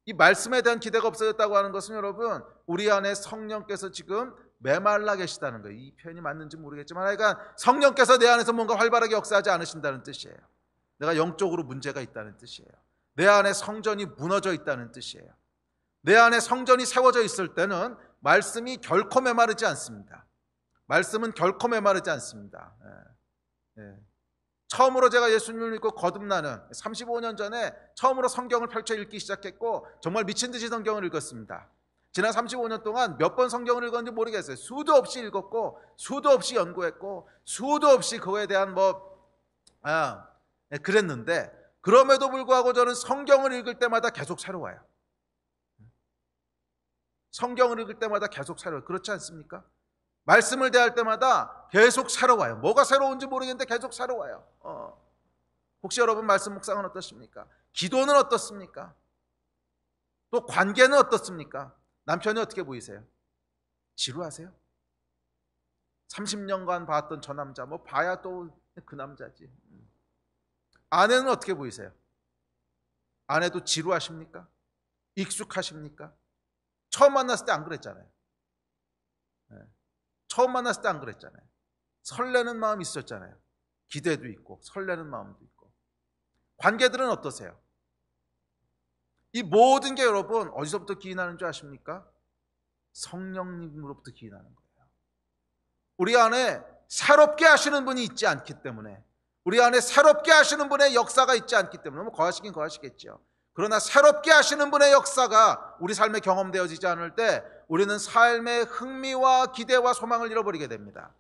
이 말씀에 대한 기대가 없어졌다고 하는 것은 여러분 우리 안에 성령께서 지금 메말라 계시다는 거예요. 이 표현이 맞는지 모르겠지만 그러니까 성령께서 내 안에서 뭔가 활발하게 역사하지 않으신다는 뜻이에요. 내가 영적으로 문제가 있다는 뜻이에요. 내 안에 성전이 무너져 있다는 뜻이에요. 내 안에 성전이 세워져 있을 때는 말씀이 결코 메마르지 않습니다. 말씀은 결코 메마르지 않습니다. 처음으로 제가 예수님을 믿고 거듭나는 35년 전에 처음으로 성경을 펼쳐 읽기 시작했고 정말 미친 듯이 성경을 읽었습니다. 지난 35년 동안 몇 번 성경을 읽었는지 모르겠어요. 수도 없이 읽었고 수도 없이 연구했고 수도 없이 그거에 대한 그랬는데 그럼에도 불구하고 저는 성경을 읽을 때마다 계속 새로워요. 성경을 읽을 때마다 계속 새로워요. 그렇지 않습니까? 말씀을 대할 때마다 계속 새로워요. 뭐가 새로운지 모르겠는데 계속 새로워요. 혹시 여러분 말씀 묵상은 어떻습니까? 기도는 어떻습니까? 또 관계는 어떻습니까? 남편이 어떻게 보이세요? 지루하세요? 30년간 봤던 저 남자 봐야 또 그 남자지. 아내는 어떻게 보이세요? 아내도 지루하십니까? 익숙하십니까? 처음 만났을 때 안 그랬잖아요. 처음 만났을 때 안 그랬잖아요. 설레는 마음이 있었잖아요. 기대도 있고 설레는 마음도 있고. 관계들은 어떠세요? 이 모든 게 여러분 어디서부터 기인하는 줄 아십니까? 성령님으로부터 기인하는 거예요. 우리 안에 새롭게 하시는 분이 있지 않기 때문에, 우리 안에 새롭게 하시는 분의 역사가 있지 않기 때문에, 뭐 거하시긴 거하시겠죠. 그러나 새롭게 하시는 분의 역사가 우리 삶에 경험되어지지 않을 때 우리는 삶의 흥미와 기대와 소망을 잃어버리게 됩니다.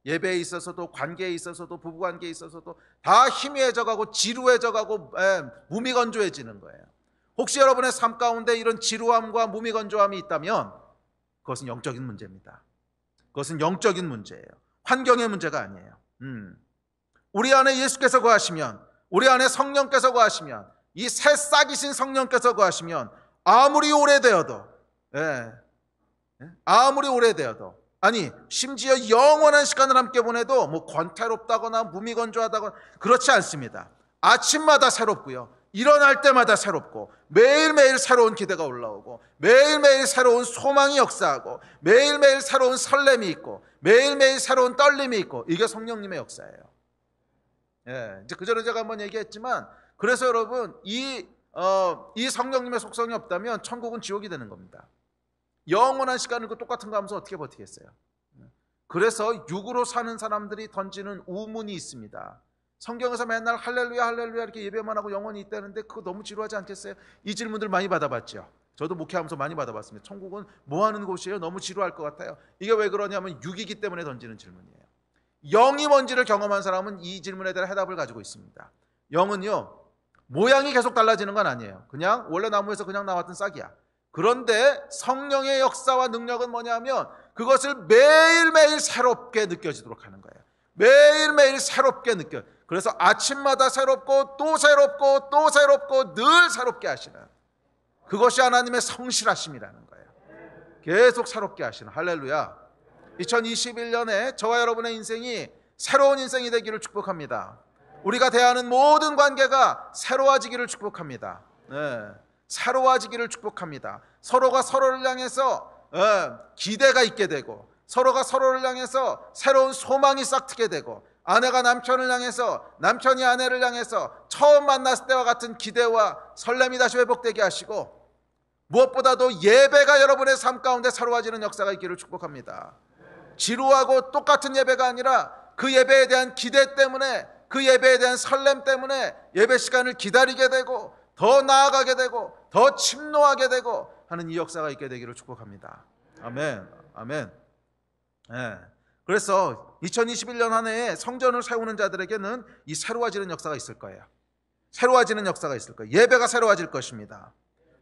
예배에 있어서도 관계에 있어서도 부부관계에 있어서도 다 희미해져가고 지루해져가고 무미건조해지는 거예요. 혹시 여러분의 삶 가운데 이런 지루함과 무미건조함이 있다면 그것은 영적인 문제입니다. 그것은 영적인 문제예요. 환경의 문제가 아니에요. 우리 안에 예수께서 거하시면, 우리 안에 성령께서 거하시면, 이 새싹이신 성령께서 거하시면 아무리 오래되어도, 아무리 오래되어도, 아니 심지어 영원한 시간을 함께 보내도 뭐 권태롭다거나 무미건조하다거나 그렇지 않습니다. 아침마다 새롭고요, 일어날 때마다 새롭고, 매일매일 새로운 기대가 올라오고, 매일매일 새로운 소망이 역사하고, 매일매일 새로운 설렘이 있고, 매일매일 새로운 떨림이 있고, 이게 성령님의 역사예요. 이제 그전에 제가 한번 얘기했지만, 그래서 여러분 이 성령님의 속성이 없다면 천국은 지옥이 되는 겁니다. 영원한 시간을 그 똑같은 거 하면서 어떻게 버티겠어요? 그래서 육으로 사는 사람들이 던지는 우문이 있습니다. 성경에서 맨날 할렐루야 할렐루야 이렇게 예배만 하고 영원히 있다는데 그거 너무 지루하지 않겠어요? 이 질문들 많이 받아봤죠. 저도 목회하면서 많이 받아봤습니다. 천국은 뭐 하는 곳이에요? 너무 지루할 것 같아요. 이게 왜 그러냐면 육이기 때문에 던지는 질문이에요. 영이 뭔지를 경험한 사람은 이 질문에 대한 해답을 가지고 있습니다. 영은요, 모양이 계속 달라지는 건 아니에요. 그냥 원래 나무에서 그냥 나왔던 싹이야. 그런데 성령의 역사와 능력은 뭐냐면 그것을 매일매일 새롭게 느껴지도록 하는 거예요. 매일매일 새롭게 느껴. 그래서 아침마다 새롭고 또 새롭고 또 새롭고 늘 새롭게 하시는, 그것이 하나님의 성실하심이라는 거예요. 계속 새롭게 하시는. 할렐루야. 2021년에 저와 여러분의 인생이 새로운 인생이 되기를 축복합니다. 우리가 대하는 모든 관계가 새로워지기를 축복합니다. 새로워지기를 축복합니다. 서로가 서로를 향해서 기대가 있게 되고, 서로가 서로를 향해서 새로운 소망이 싹트게 되고, 아내가 남편을 향해서, 남편이 아내를 향해서 처음 만났을 때와 같은 기대와 설렘이 다시 회복되게 하시고, 무엇보다도 예배가 여러분의 삶 가운데 새로워지는 역사가 있기를 축복합니다. 지루하고 똑같은 예배가 아니라 그 예배에 대한 기대 때문에, 그 예배에 대한 설렘 때문에 예배 시간을 기다리게 되고 더 나아가게 되고 더 침노하게 되고 하는 이 역사가 있게 되기를 축복합니다. 아멘. 아멘. 그래서 2021년 한 해에 성전을 세우는 자들에게는 이 새로워지는 역사가 있을 거예요. 새로워지는 역사가 있을 거예요. 예배가 새로워질 것입니다.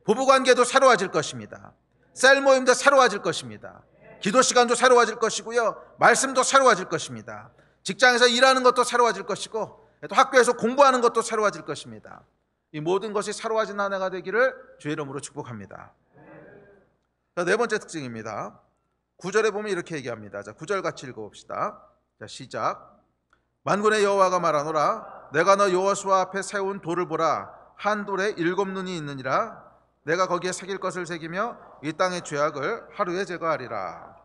부부관계도 새로워질 것입니다. 셀 모임도 새로워질 것입니다. 기도 시간도 새로워질 것이고요, 말씀도 새로워질 것입니다. 직장에서 일하는 것도 새로워질 것이고, 또 학교에서 공부하는 것도 새로워질 것입니다. 이 모든 것이 새로워진 한 해가 되기를 주의 이름으로 축복합니다. 네 번째 특징입니다. 9절에 보면 이렇게 얘기합니다. 자, 9절 같이 읽어봅시다. 자, 시작. 만군의 여호와가 말하노라, 내가 너 여호수아 앞에 세운 돌을 보라. 한 돌에 7눈이 있느니라. 내가 거기에 새길 것을 새기며 이 땅의 죄악을 하루에 제거하리라.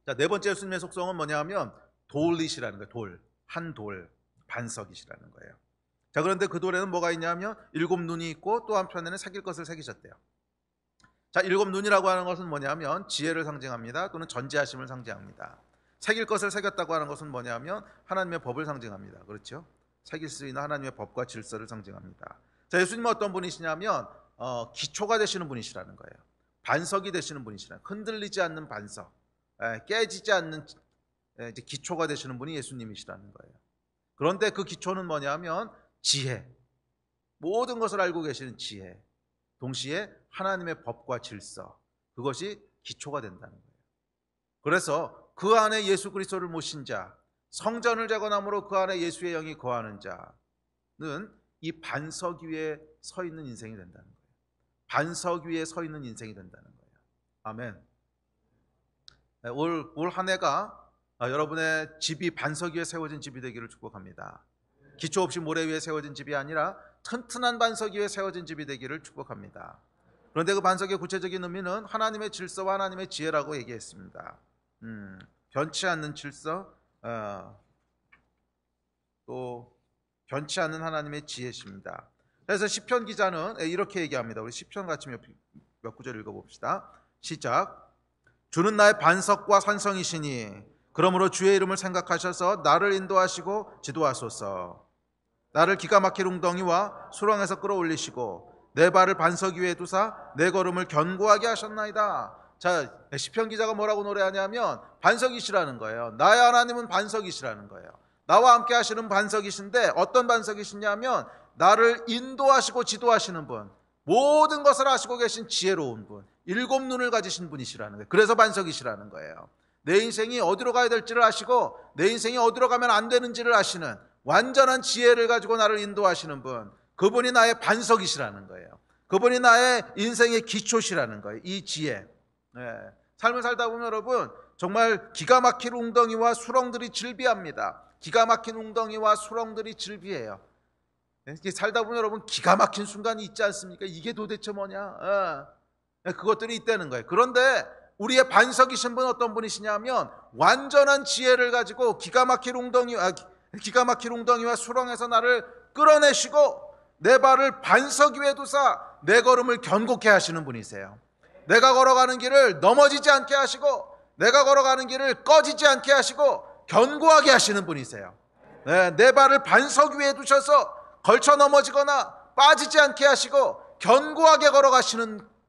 자, 네 번째 예수님의 속성은 뭐냐면 돌이시라는 거예요. 돌, 한 돌, 반석이시라는 거예요. 자, 그런데 그 돌에는 뭐가 있냐면 7눈이 있고 또 한편에는 새길 것을 새기셨대요. 자, 7눈이라고 하는 것은 뭐냐면 지혜를 상징합니다. 또는 전지하심을 상징합니다. 새길 것을 새겼다고 하는 것은 뭐냐면 하나님의 법을 상징합니다. 그렇죠? 새길 수 있는 하나님의 법과 질서를 상징합니다. 자, 예수님은 어떤 분이시냐면 기초가 되시는 분이시라는 거예요. 반석이 되시는 분이시라는, 흔들리지 않는 반석, 깨지지 않는 이제 기초가 되시는 분이 예수님이시라는 거예요. 그런데 그 기초는 뭐냐면 지혜, 모든 것을 알고 계시는 지혜, 동시에 하나님의 법과 질서, 그것이 기초가 된다는 거예요. 그래서 그 안에 예수 그리스도를 모신 자, 성전을 재건함으로 그 안에 예수의 영이 거하는 자는 이 반석 위에 서 있는 인생이 된다는 거예요. 반석 위에 서 있는 인생이 된다는 거예요. 아멘. 올 한 해가 여러분의 집이 반석 위에 세워진 집이 되기를 축복합니다. 기초 없이 모래 위에 세워진 집이 아니라 튼튼한 반석 위에 세워진 집이 되기를 축복합니다. 그런데 그 반석의 구체적인 의미는 하나님의 질서와 하나님의 지혜라고 얘기했습니다. 변치 않는 질서, 또 변치 않는 하나님의 지혜십니다. 그래서 시편 기자는 이렇게 얘기합니다. 우리 시편 같이 몇 구절 읽어봅시다. 시작. 주는 나의 반석과 산성이시니 그러므로 주의 이름을 생각하셔서 나를 인도하시고 지도하소서. 나를 기가 막힐 웅덩이와 수렁에서 끌어올리시고 내 발을 반석 위에 두사 내 걸음을 견고하게 하셨나이다. 자, 시편 기자가 뭐라고 노래하냐면 반석이시라는 거예요. 나의 하나님은 반석이시라는 거예요. 나와 함께 하시는 반석이신데 어떤 반석이시냐면 나를 인도하시고 지도하시는 분, 모든 것을 아시고 계신 지혜로운 분, 7 눈을 가지신 분이시라는 거예요. 그래서 반석이시라는 거예요. 내 인생이 어디로 가야 될지를 아시고 내 인생이 어디로 가면 안 되는지를 아시는 완전한 지혜를 가지고 나를 인도하시는 분, 그분이 나의 반석이시라는 거예요. 그분이 나의 인생의 기초시라는 거예요. 이 지혜. 삶을 살다 보면 여러분 정말 기가 막힌 웅덩이와 수렁들이 질비합니다. 기가 막힌 웅덩이와 수렁들이 질비해요. 살다 보면 여러분 기가 막힌 순간이 있지 않습니까? 이게 도대체 뭐냐? 그것들이 있다는 거예요. 그런데 우리의 반석이신 분 어떤 분이시냐면 완전한 지혜를 가지고 기가 막힌 웅덩이와 수렁에서 나를 끌어내시고 내 발을 반석 위에 두사 내 걸음을 견고케 하시는 분이세요. 내가 걸어가는 길을 넘어지지 않게 하시고 내가 걸어가는 길을 꺼지지 않게 하시고 견고하게 하시는 분이세요. 내 발을 반석 위에 두셔서 걸쳐 넘어지거나 빠지지 않게 하시고 견고하게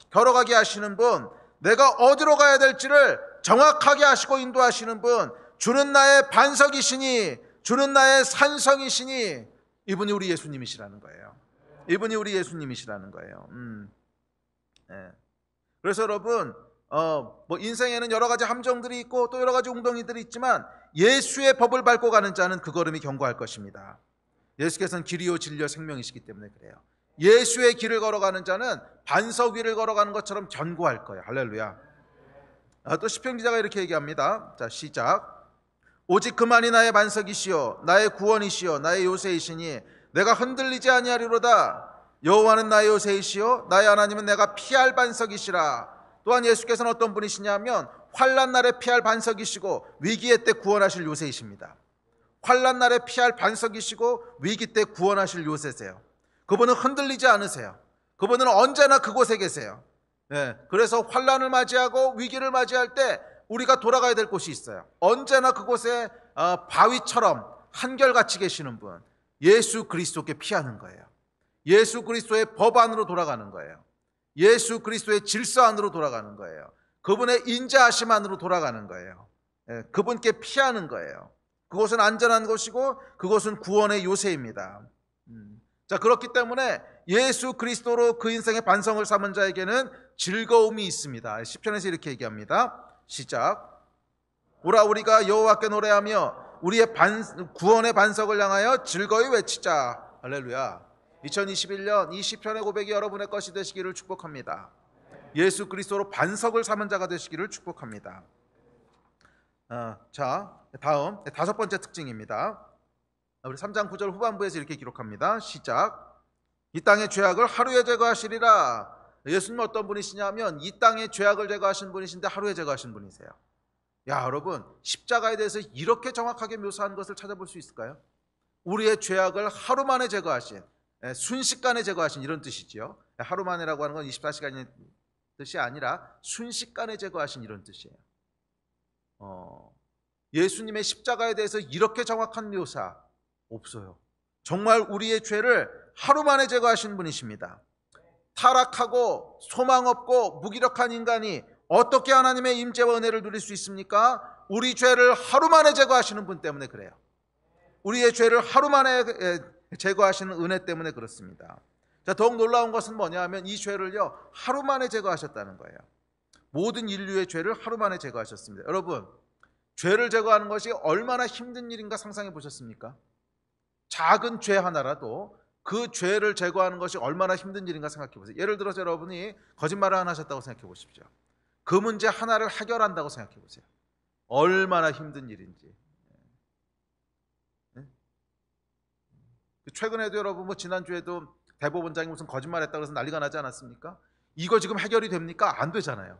걸어가게 하시는 분, 내가 어디로 가야 될지를 정확하게 하시고 인도하시는 분, 주는 나의 반석이시니 주는 나의 산성이시니 이분이 우리 예수님이시라는 거예요. 이분이 우리 예수님이시라는 거예요. 그래서 여러분 뭐 인생에는 여러 가지 함정들이 있고 또 여러 가지 웅덩이들이 있지만 예수의 법을 밟고 가는 자는 그 걸음이 견고할 것입니다. 예수께서는 길이요 진리요 생명이시기 때문에 그래요. 예수의 길을 걸어가는 자는 반석 위를 걸어가는 것처럼 견고할 거예요. 할렐루야. 또 시편 기자가 이렇게 얘기합니다. 자, 시작. 오직 그만이 나의 반석이시요 나의 구원이시요 나의 요새이시니 내가 흔들리지 아니하리로다. 여호와는 나의 요새이시요 나의 하나님은 내가 피할 반석이시라. 또한 예수께서는 어떤 분이시냐면 환난 날에 피할 반석이시고 위기의 때 구원하실 요새이십니다. 환난 날에 피할 반석이시고 위기 때 구원하실 요새세요. 그분은 흔들리지 않으세요. 그분은 언제나 그곳에 계세요. 그래서 환난을 맞이하고 위기를 맞이할 때 우리가 돌아가야 될 곳이 있어요. 언제나 그곳에 바위처럼 한결같이 계시는 분, 예수 그리스도께 피하는 거예요. 예수 그리스도의 법 안으로 돌아가는 거예요. 예수 그리스도의 질서 안으로 돌아가는 거예요. 그분의 인자하심 안으로 돌아가는 거예요. 그분께 피하는 거예요. 그곳은 안전한 곳이고 그곳은 구원의 요새입니다. 자, 그렇기 때문에 예수 그리스도로 그 인생의 반성을 삼은 자에게는 즐거움이 있습니다. 시편에서 이렇게 얘기합니다. 시작. 오라 우리가 여호와께 노래하며 우리의 구원의 반석을 향하여 즐거이 외치자. 할렐루야. 2021년 이 시편의 고백이 여러분의 것이 되시기를 축복합니다. 예수 그리스도로 반석을 삼은 자가 되시기를 축복합니다. 자, 다음 5번째 특징입니다. 우리 3장 9절 후반부에서 이렇게 기록합니다. 시작. 이 땅의 죄악을 하루에 제거하시리라. 예수님은 어떤 분이시냐면 이 땅의 죄악을 제거하신 분이신데 하루에 제거하신 분이세요. 야, 여러분, 십자가에 대해서 이렇게 정확하게 묘사한 것을 찾아볼 수 있을까요? 우리의 죄악을 하루 만에 제거하신, 순식간에 제거하신 이런 뜻이지요. 하루 만에라고 하는 건 24시간의 뜻이 아니라 순식간에 제거하신 이런 뜻이에요. 예수님의 십자가에 대해서 이렇게 정확한 묘사 없어요. 정말 우리의 죄를 하루 만에 제거하신 분이십니다. 타락하고 소망 없고 무기력한 인간이 어떻게 하나님의 임재와 은혜를 누릴 수 있습니까? 우리 죄를 하루 만에 제거하시는 분 때문에 그래요. 우리의 죄를 하루 만에 제거하시는 은혜 때문에 그렇습니다. 자, 더욱 놀라운 것은 뭐냐 하면 이 죄를요 하루 만에 제거하셨다는 거예요. 모든 인류의 죄를 하루 만에 제거하셨습니다. 여러분, 죄를 제거하는 것이 얼마나 힘든 일인가 상상해 보셨습니까? 작은 죄 하나라도 그 죄를 제거하는 것이 얼마나 힘든 일인가 생각해 보세요. 예를 들어서 여러분이 거짓말을 하나 하셨다고 생각해 보십시오. 그 문제 하나를 해결한다고 생각해 보세요. 얼마나 힘든 일인지. 최근에도 여러분 지난주에도 대법원장이 무슨 거짓말했다고 해서 난리가 나지 않았습니까? 이거 지금 해결이 됩니까? 안 되잖아요.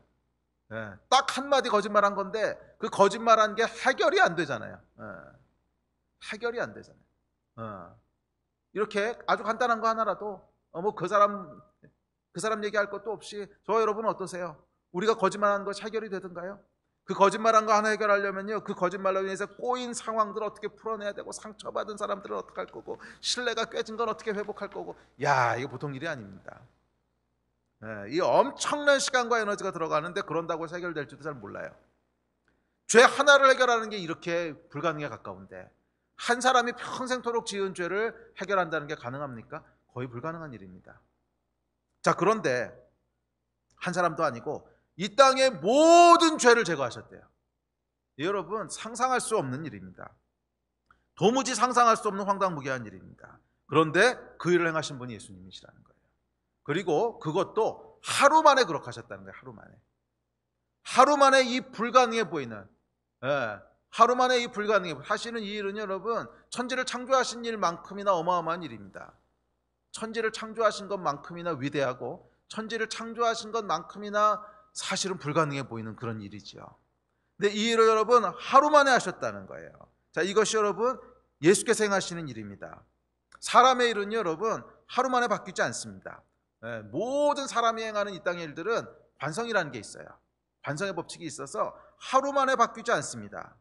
예, 딱 한마디 거짓말한 건데 그 거짓말한 게 해결이 안 되잖아요. 예, 해결이 안 되잖아요. 이렇게 아주 간단한 거 하나라도 뭐 그 사람 얘기할 것도 없이 저 여러분 어떠세요? 우리가 거짓말한 것이 해결이 되던가요? 그 거짓말한 거 하나 해결하려면요, 그 거짓말로 인해서 꼬인 상황들을 어떻게 풀어내야 되고, 상처받은 사람들은 어떻게 할 거고, 신뢰가 깨진 건 어떻게 회복할 거고, 야, 이거 보통 일이 아닙니다. 이 엄청난 시간과 에너지가 들어가는데 그런다고 해서 해결될지도 잘 몰라요. 죄 하나를 해결하는 게 이렇게 불가능에 가까운데 한 사람이 평생토록 지은 죄를 해결한다는 게 가능합니까? 거의 불가능한 일입니다. 자, 그런데 한 사람도 아니고 이 땅의 모든 죄를 제거하셨대요. 여러분, 상상할 수 없는 일입니다. 도무지 상상할 수 없는 황당무계한 일입니다. 그런데 그 일을 행하신 분이 예수님이시라는 거예요. 그리고 그것도 하루 만에 그렇게 하셨다는 거예요. 하루 만에 이 불가능해 보이는, 하루 만에 이 불가능해 보이는, 사실은 이 일은 여러분 천지를 창조하신 일만큼이나 어마어마한 일입니다. 천지를 창조하신 것만큼이나 위대하고 천지를 창조하신 것만큼이나 사실은 불가능해 보이는 그런 일이죠. 근데 이 일을 여러분 하루 만에 하셨다는 거예요. 자, 이것이 여러분 예수께서 행하시는 일입니다. 사람의 일은 여러분 하루 만에 바뀌지 않습니다. 모든 사람이 행하는 이 땅의 일들은 관성이라는 게 있어요. 관성의 법칙이 있어서 하루 만에 바뀌지 않습니다.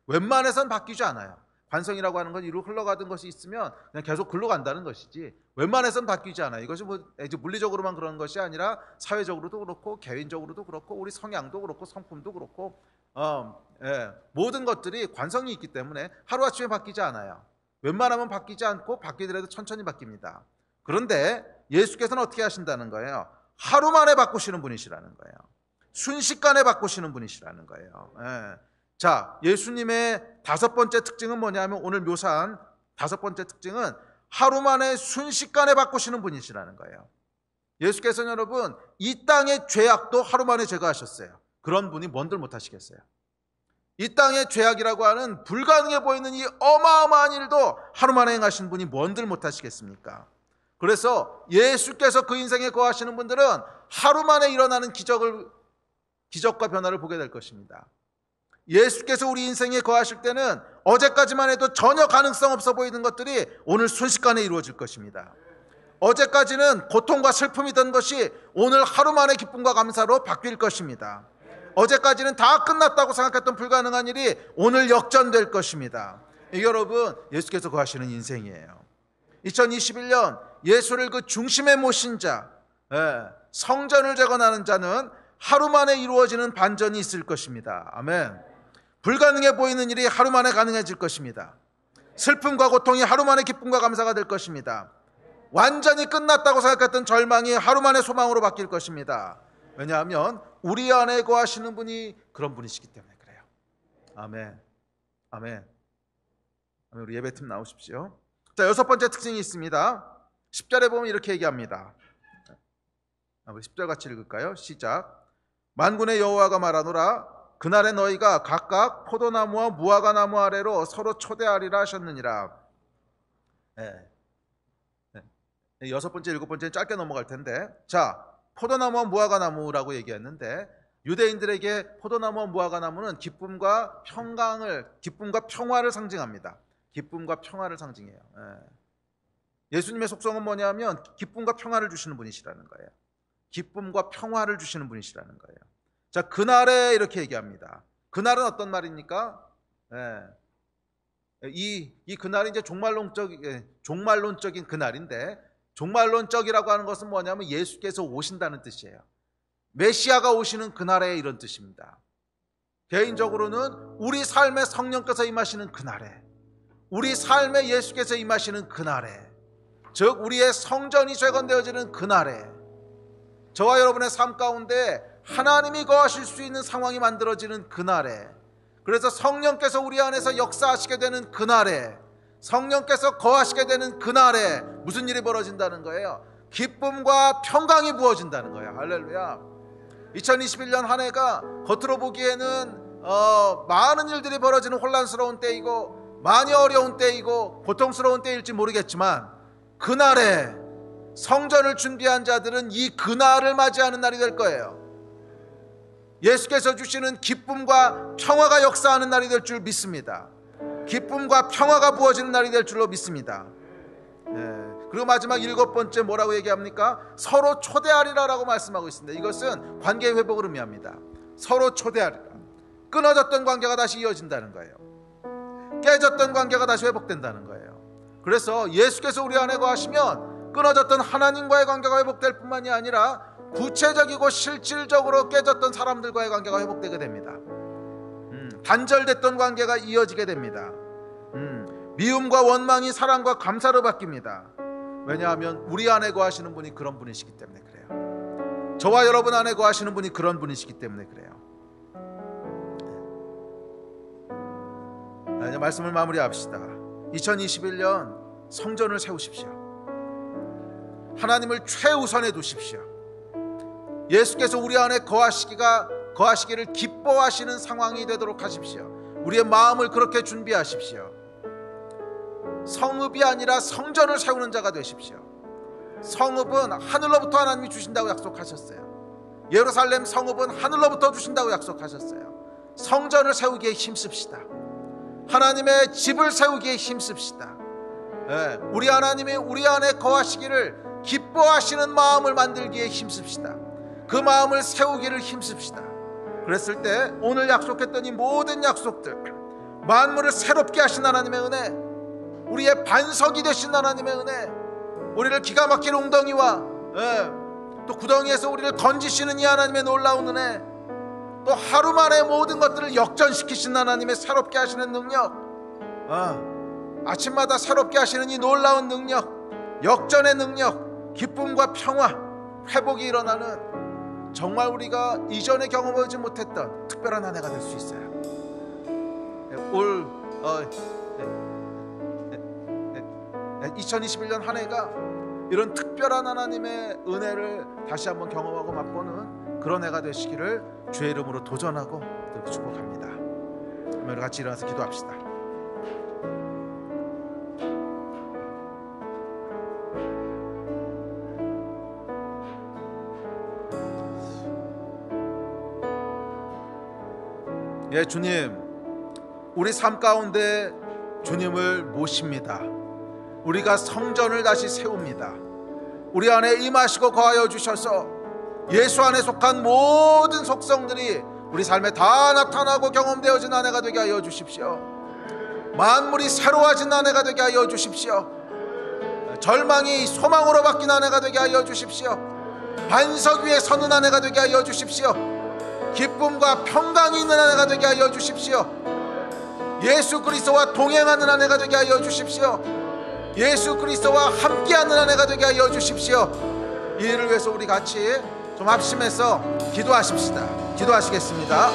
웬만해선 바뀌지 않아요. 관성이라고 하는 건 이로 흘러가던 것이 있으면 그냥 계속 글로 간다는 것이지 웬만해선 바뀌지 않아요. 이것이 뭐 물리적으로만 그런 것이 아니라 사회적으로도 그렇고 개인적으로도 그렇고 우리 성향도 그렇고 성품도 그렇고 모든 것들이 관성이 있기 때문에 하루아침에 바뀌지 않아요. 웬만하면 바뀌지 않고 바뀌더라도 천천히 바뀝니다. 그런데 예수께서는 어떻게 하신다는 거예요? 하루 만에 바꾸시는 분이시라는 거예요. 순식간에 바꾸시는 분이시라는 거예요. 자, 예수님의 다섯 번째 특징은 뭐냐면 오늘 묘사한 다섯 번째 특징은 하루 만에 순식간에 바꾸시는 분이시라는 거예요. 예수께서는 여러분 이 땅의 죄악도 하루 만에 제거하셨어요. 그런 분이 뭔들 못하시겠어요? 이 땅의 죄악이라고 하는 불가능해 보이는 이 어마어마한 일도 하루 만에 행하신 분이 뭔들 못하시겠습니까? 그래서 예수께서 그 인생에 거하시는 분들은 하루 만에 일어나는 기적과 변화를 보게 될 것입니다. 예수께서 우리 인생에 거하실 때는 어제까지만 해도 전혀 가능성 없어 보이는 것들이 오늘 순식간에 이루어질 것입니다. 어제까지는 고통과 슬픔이던 것이 오늘 하루 만에 기쁨과 감사로 바뀔 것입니다. 어제까지는 다 끝났다고 생각했던 불가능한 일이 오늘 역전될 것입니다. 이게 여러분 예수께서 거하시는 인생이에요. 2021년 예수를 그 중심에 모신 자, 성전을 재건하는 자는 하루 만에 이루어지는 반전이 있을 것입니다. 아멘. 불가능해 보이는 일이 하루 만에 가능해질 것입니다. 슬픔과 고통이 하루 만에 기쁨과 감사가 될 것입니다. 완전히 끝났다고 생각했던 절망이 하루 만에 소망으로 바뀔 것입니다. 왜냐하면 우리 안에 거하시는 분이 그런 분이시기 때문에 그래요. 아멘. 아멘. 우리 예배팀 나오십시오. 자, 여섯 번째 특징이 있습니다. 10절에 보면 이렇게 얘기합니다. 우리 10절 같이 읽을까요? 시작. 만군의 여호와가 말하노라 그날에 너희가 각각 포도나무와 무화과나무 아래로 서로 초대하리라 하셨느니라. 여섯 번째, 일곱 번째는 짧게 넘어갈 텐데, 자, 포도나무와 무화과나무라고 얘기했는데 유대인들에게 포도나무와 무화과나무는 기쁨과 평화를 상징합니다. 기쁨과 평화를 상징해요. 예수님의 속성은 뭐냐면 기쁨과 평화를 주시는 분이시라는 거예요. 기쁨과 평화를 주시는 분이시라는 거예요. 자, 그날에 이렇게 얘기합니다. 그날은 어떤 날입니까? 이 그날이 이제 종말론적인 그날인데, 종말론적이라고 하는 것은 뭐냐면 예수께서 오신다는 뜻이에요. 메시아가 오시는 그날에 이런 뜻입니다. 개인적으로는 우리 삶에 성령께서 임하시는 그날에, 우리 삶에 예수께서 임하시는 그날에, 즉 우리의 성전이 재건되어지는 그날에, 저와 여러분의 삶 가운데 하나님이 거하실 수 있는 상황이 만들어지는 그날에, 그래서 성령께서 우리 안에서 역사하시게 되는 그날에, 성령께서 거하시게 되는 그날에 무슨 일이 벌어진다는 거예요? 기쁨과 평강이 부어진다는 거예요. 할렐루야. 2021년 한 해가 겉으로 보기에는 많은 일들이 벌어지는 혼란스러운 때이고 많이 어려운 때이고 고통스러운 때일지 모르겠지만 그날에 성전을 준비한 자들은 이 그날을 맞이하는 날이 될 거예요. 예수께서 주시는 기쁨과 평화가 역사하는 날이 될 줄 믿습니다. 기쁨과 평화가 부어지는 날이 될 줄로 믿습니다. 그리고 마지막 7번째 뭐라고 얘기합니까? 서로 초대하리라라고 말씀하고 있습니다. 이것은 관계 회복을 의미합니다. 서로 초대하리라. 끊어졌던 관계가 다시 이어진다는 거예요. 깨졌던 관계가 다시 회복된다는 거예요. 그래서 예수께서 우리 안에 거하시면 끊어졌던 하나님과의 관계가 회복될 뿐만이 아니라 구체적이고 실질적으로 깨졌던 사람들과의 관계가 회복되게 됩니다. 단절됐던 관계가 이어지게 됩니다. 미움과 원망이 사랑과 감사로 바뀝니다. 왜냐하면 우리 안에 거하시는 분이 그런 분이시기 때문에 그래요. 저와 여러분 안에 거하시는 분이 그런 분이시기 때문에 그래요. 이제 말씀을 마무리합시다. 2021년 성전을 세우십시오. 하나님을 최우선에 두십시오. 예수께서 우리 안에 거하시기를 기뻐하시는 상황이 되도록 하십시오. 우리의 마음을 그렇게 준비하십시오. 성읍이 아니라 성전을 세우는 자가 되십시오. 성읍은 하늘로부터 하나님이 주신다고 약속하셨어요. 예루살렘 성읍은 하늘로부터 주신다고 약속하셨어요. 성전을 세우기에 힘씁시다. 하나님의 집을 세우기에 힘씁시다. 우리 하나님이 우리 안에 거하시기를 기뻐하시는 마음을 만들기에 힘씁시다. 그 마음을 세우기를 힘씁시다. 그랬을 때 오늘 약속했던 이 모든 약속들, 만물을 새롭게 하신 하나님의 은혜, 우리의 반석이 되신 하나님의 은혜, 우리를 기가 막힌 웅덩이와 또 구덩이에서 우리를 건지시는 이 하나님의 놀라운 은혜, 또 하루 만에 모든 것들을 역전시키신 하나님의 새롭게 하시는 능력, 아침마다 새롭게 하시는 이 놀라운 능력, 역전의 능력, 기쁨과 평화, 회복이 일어나는 정말 우리가 이전에 경험하지 못했던 특별한 한 해가 될 수 있어요. 올 2021년 한 해가 이런 특별한 하나님의 은혜를 다시 한번 경험하고 맛보는 그런 해가 되시기를 주의 이름으로 도전하고 축복합니다. 우리 같이 일어나서 기도합시다. 예, 주님, 우리 삶 가운데 주님을 모십니다. 우리가 성전을 다시 세웁니다. 우리 안에 임하시고 거하여 주셔서 예수 안에 속한 모든 속성들이 우리 삶에 다 나타나고 경험되어진 한 해가 되게 하여 주십시오. 만물이 새로워진 한 해가 되게 하여 주십시오. 절망이 소망으로 바뀐 한 해가 되게 하여 주십시오. 반석 위에 서는 한 해가 되게 하여 주십시오. 기쁨과 평강이 있는 한 해가 되게 하여 주십시오. 예수 그리스도와 동행하는 한 해가 되게 하여 주십시오. 예수 그리스도와 함께하는 한 해가 되게 하여 주십시오. 이 일을 위해서 우리 같이 좀 합심해서 기도하십시다. 기도하시겠습니다.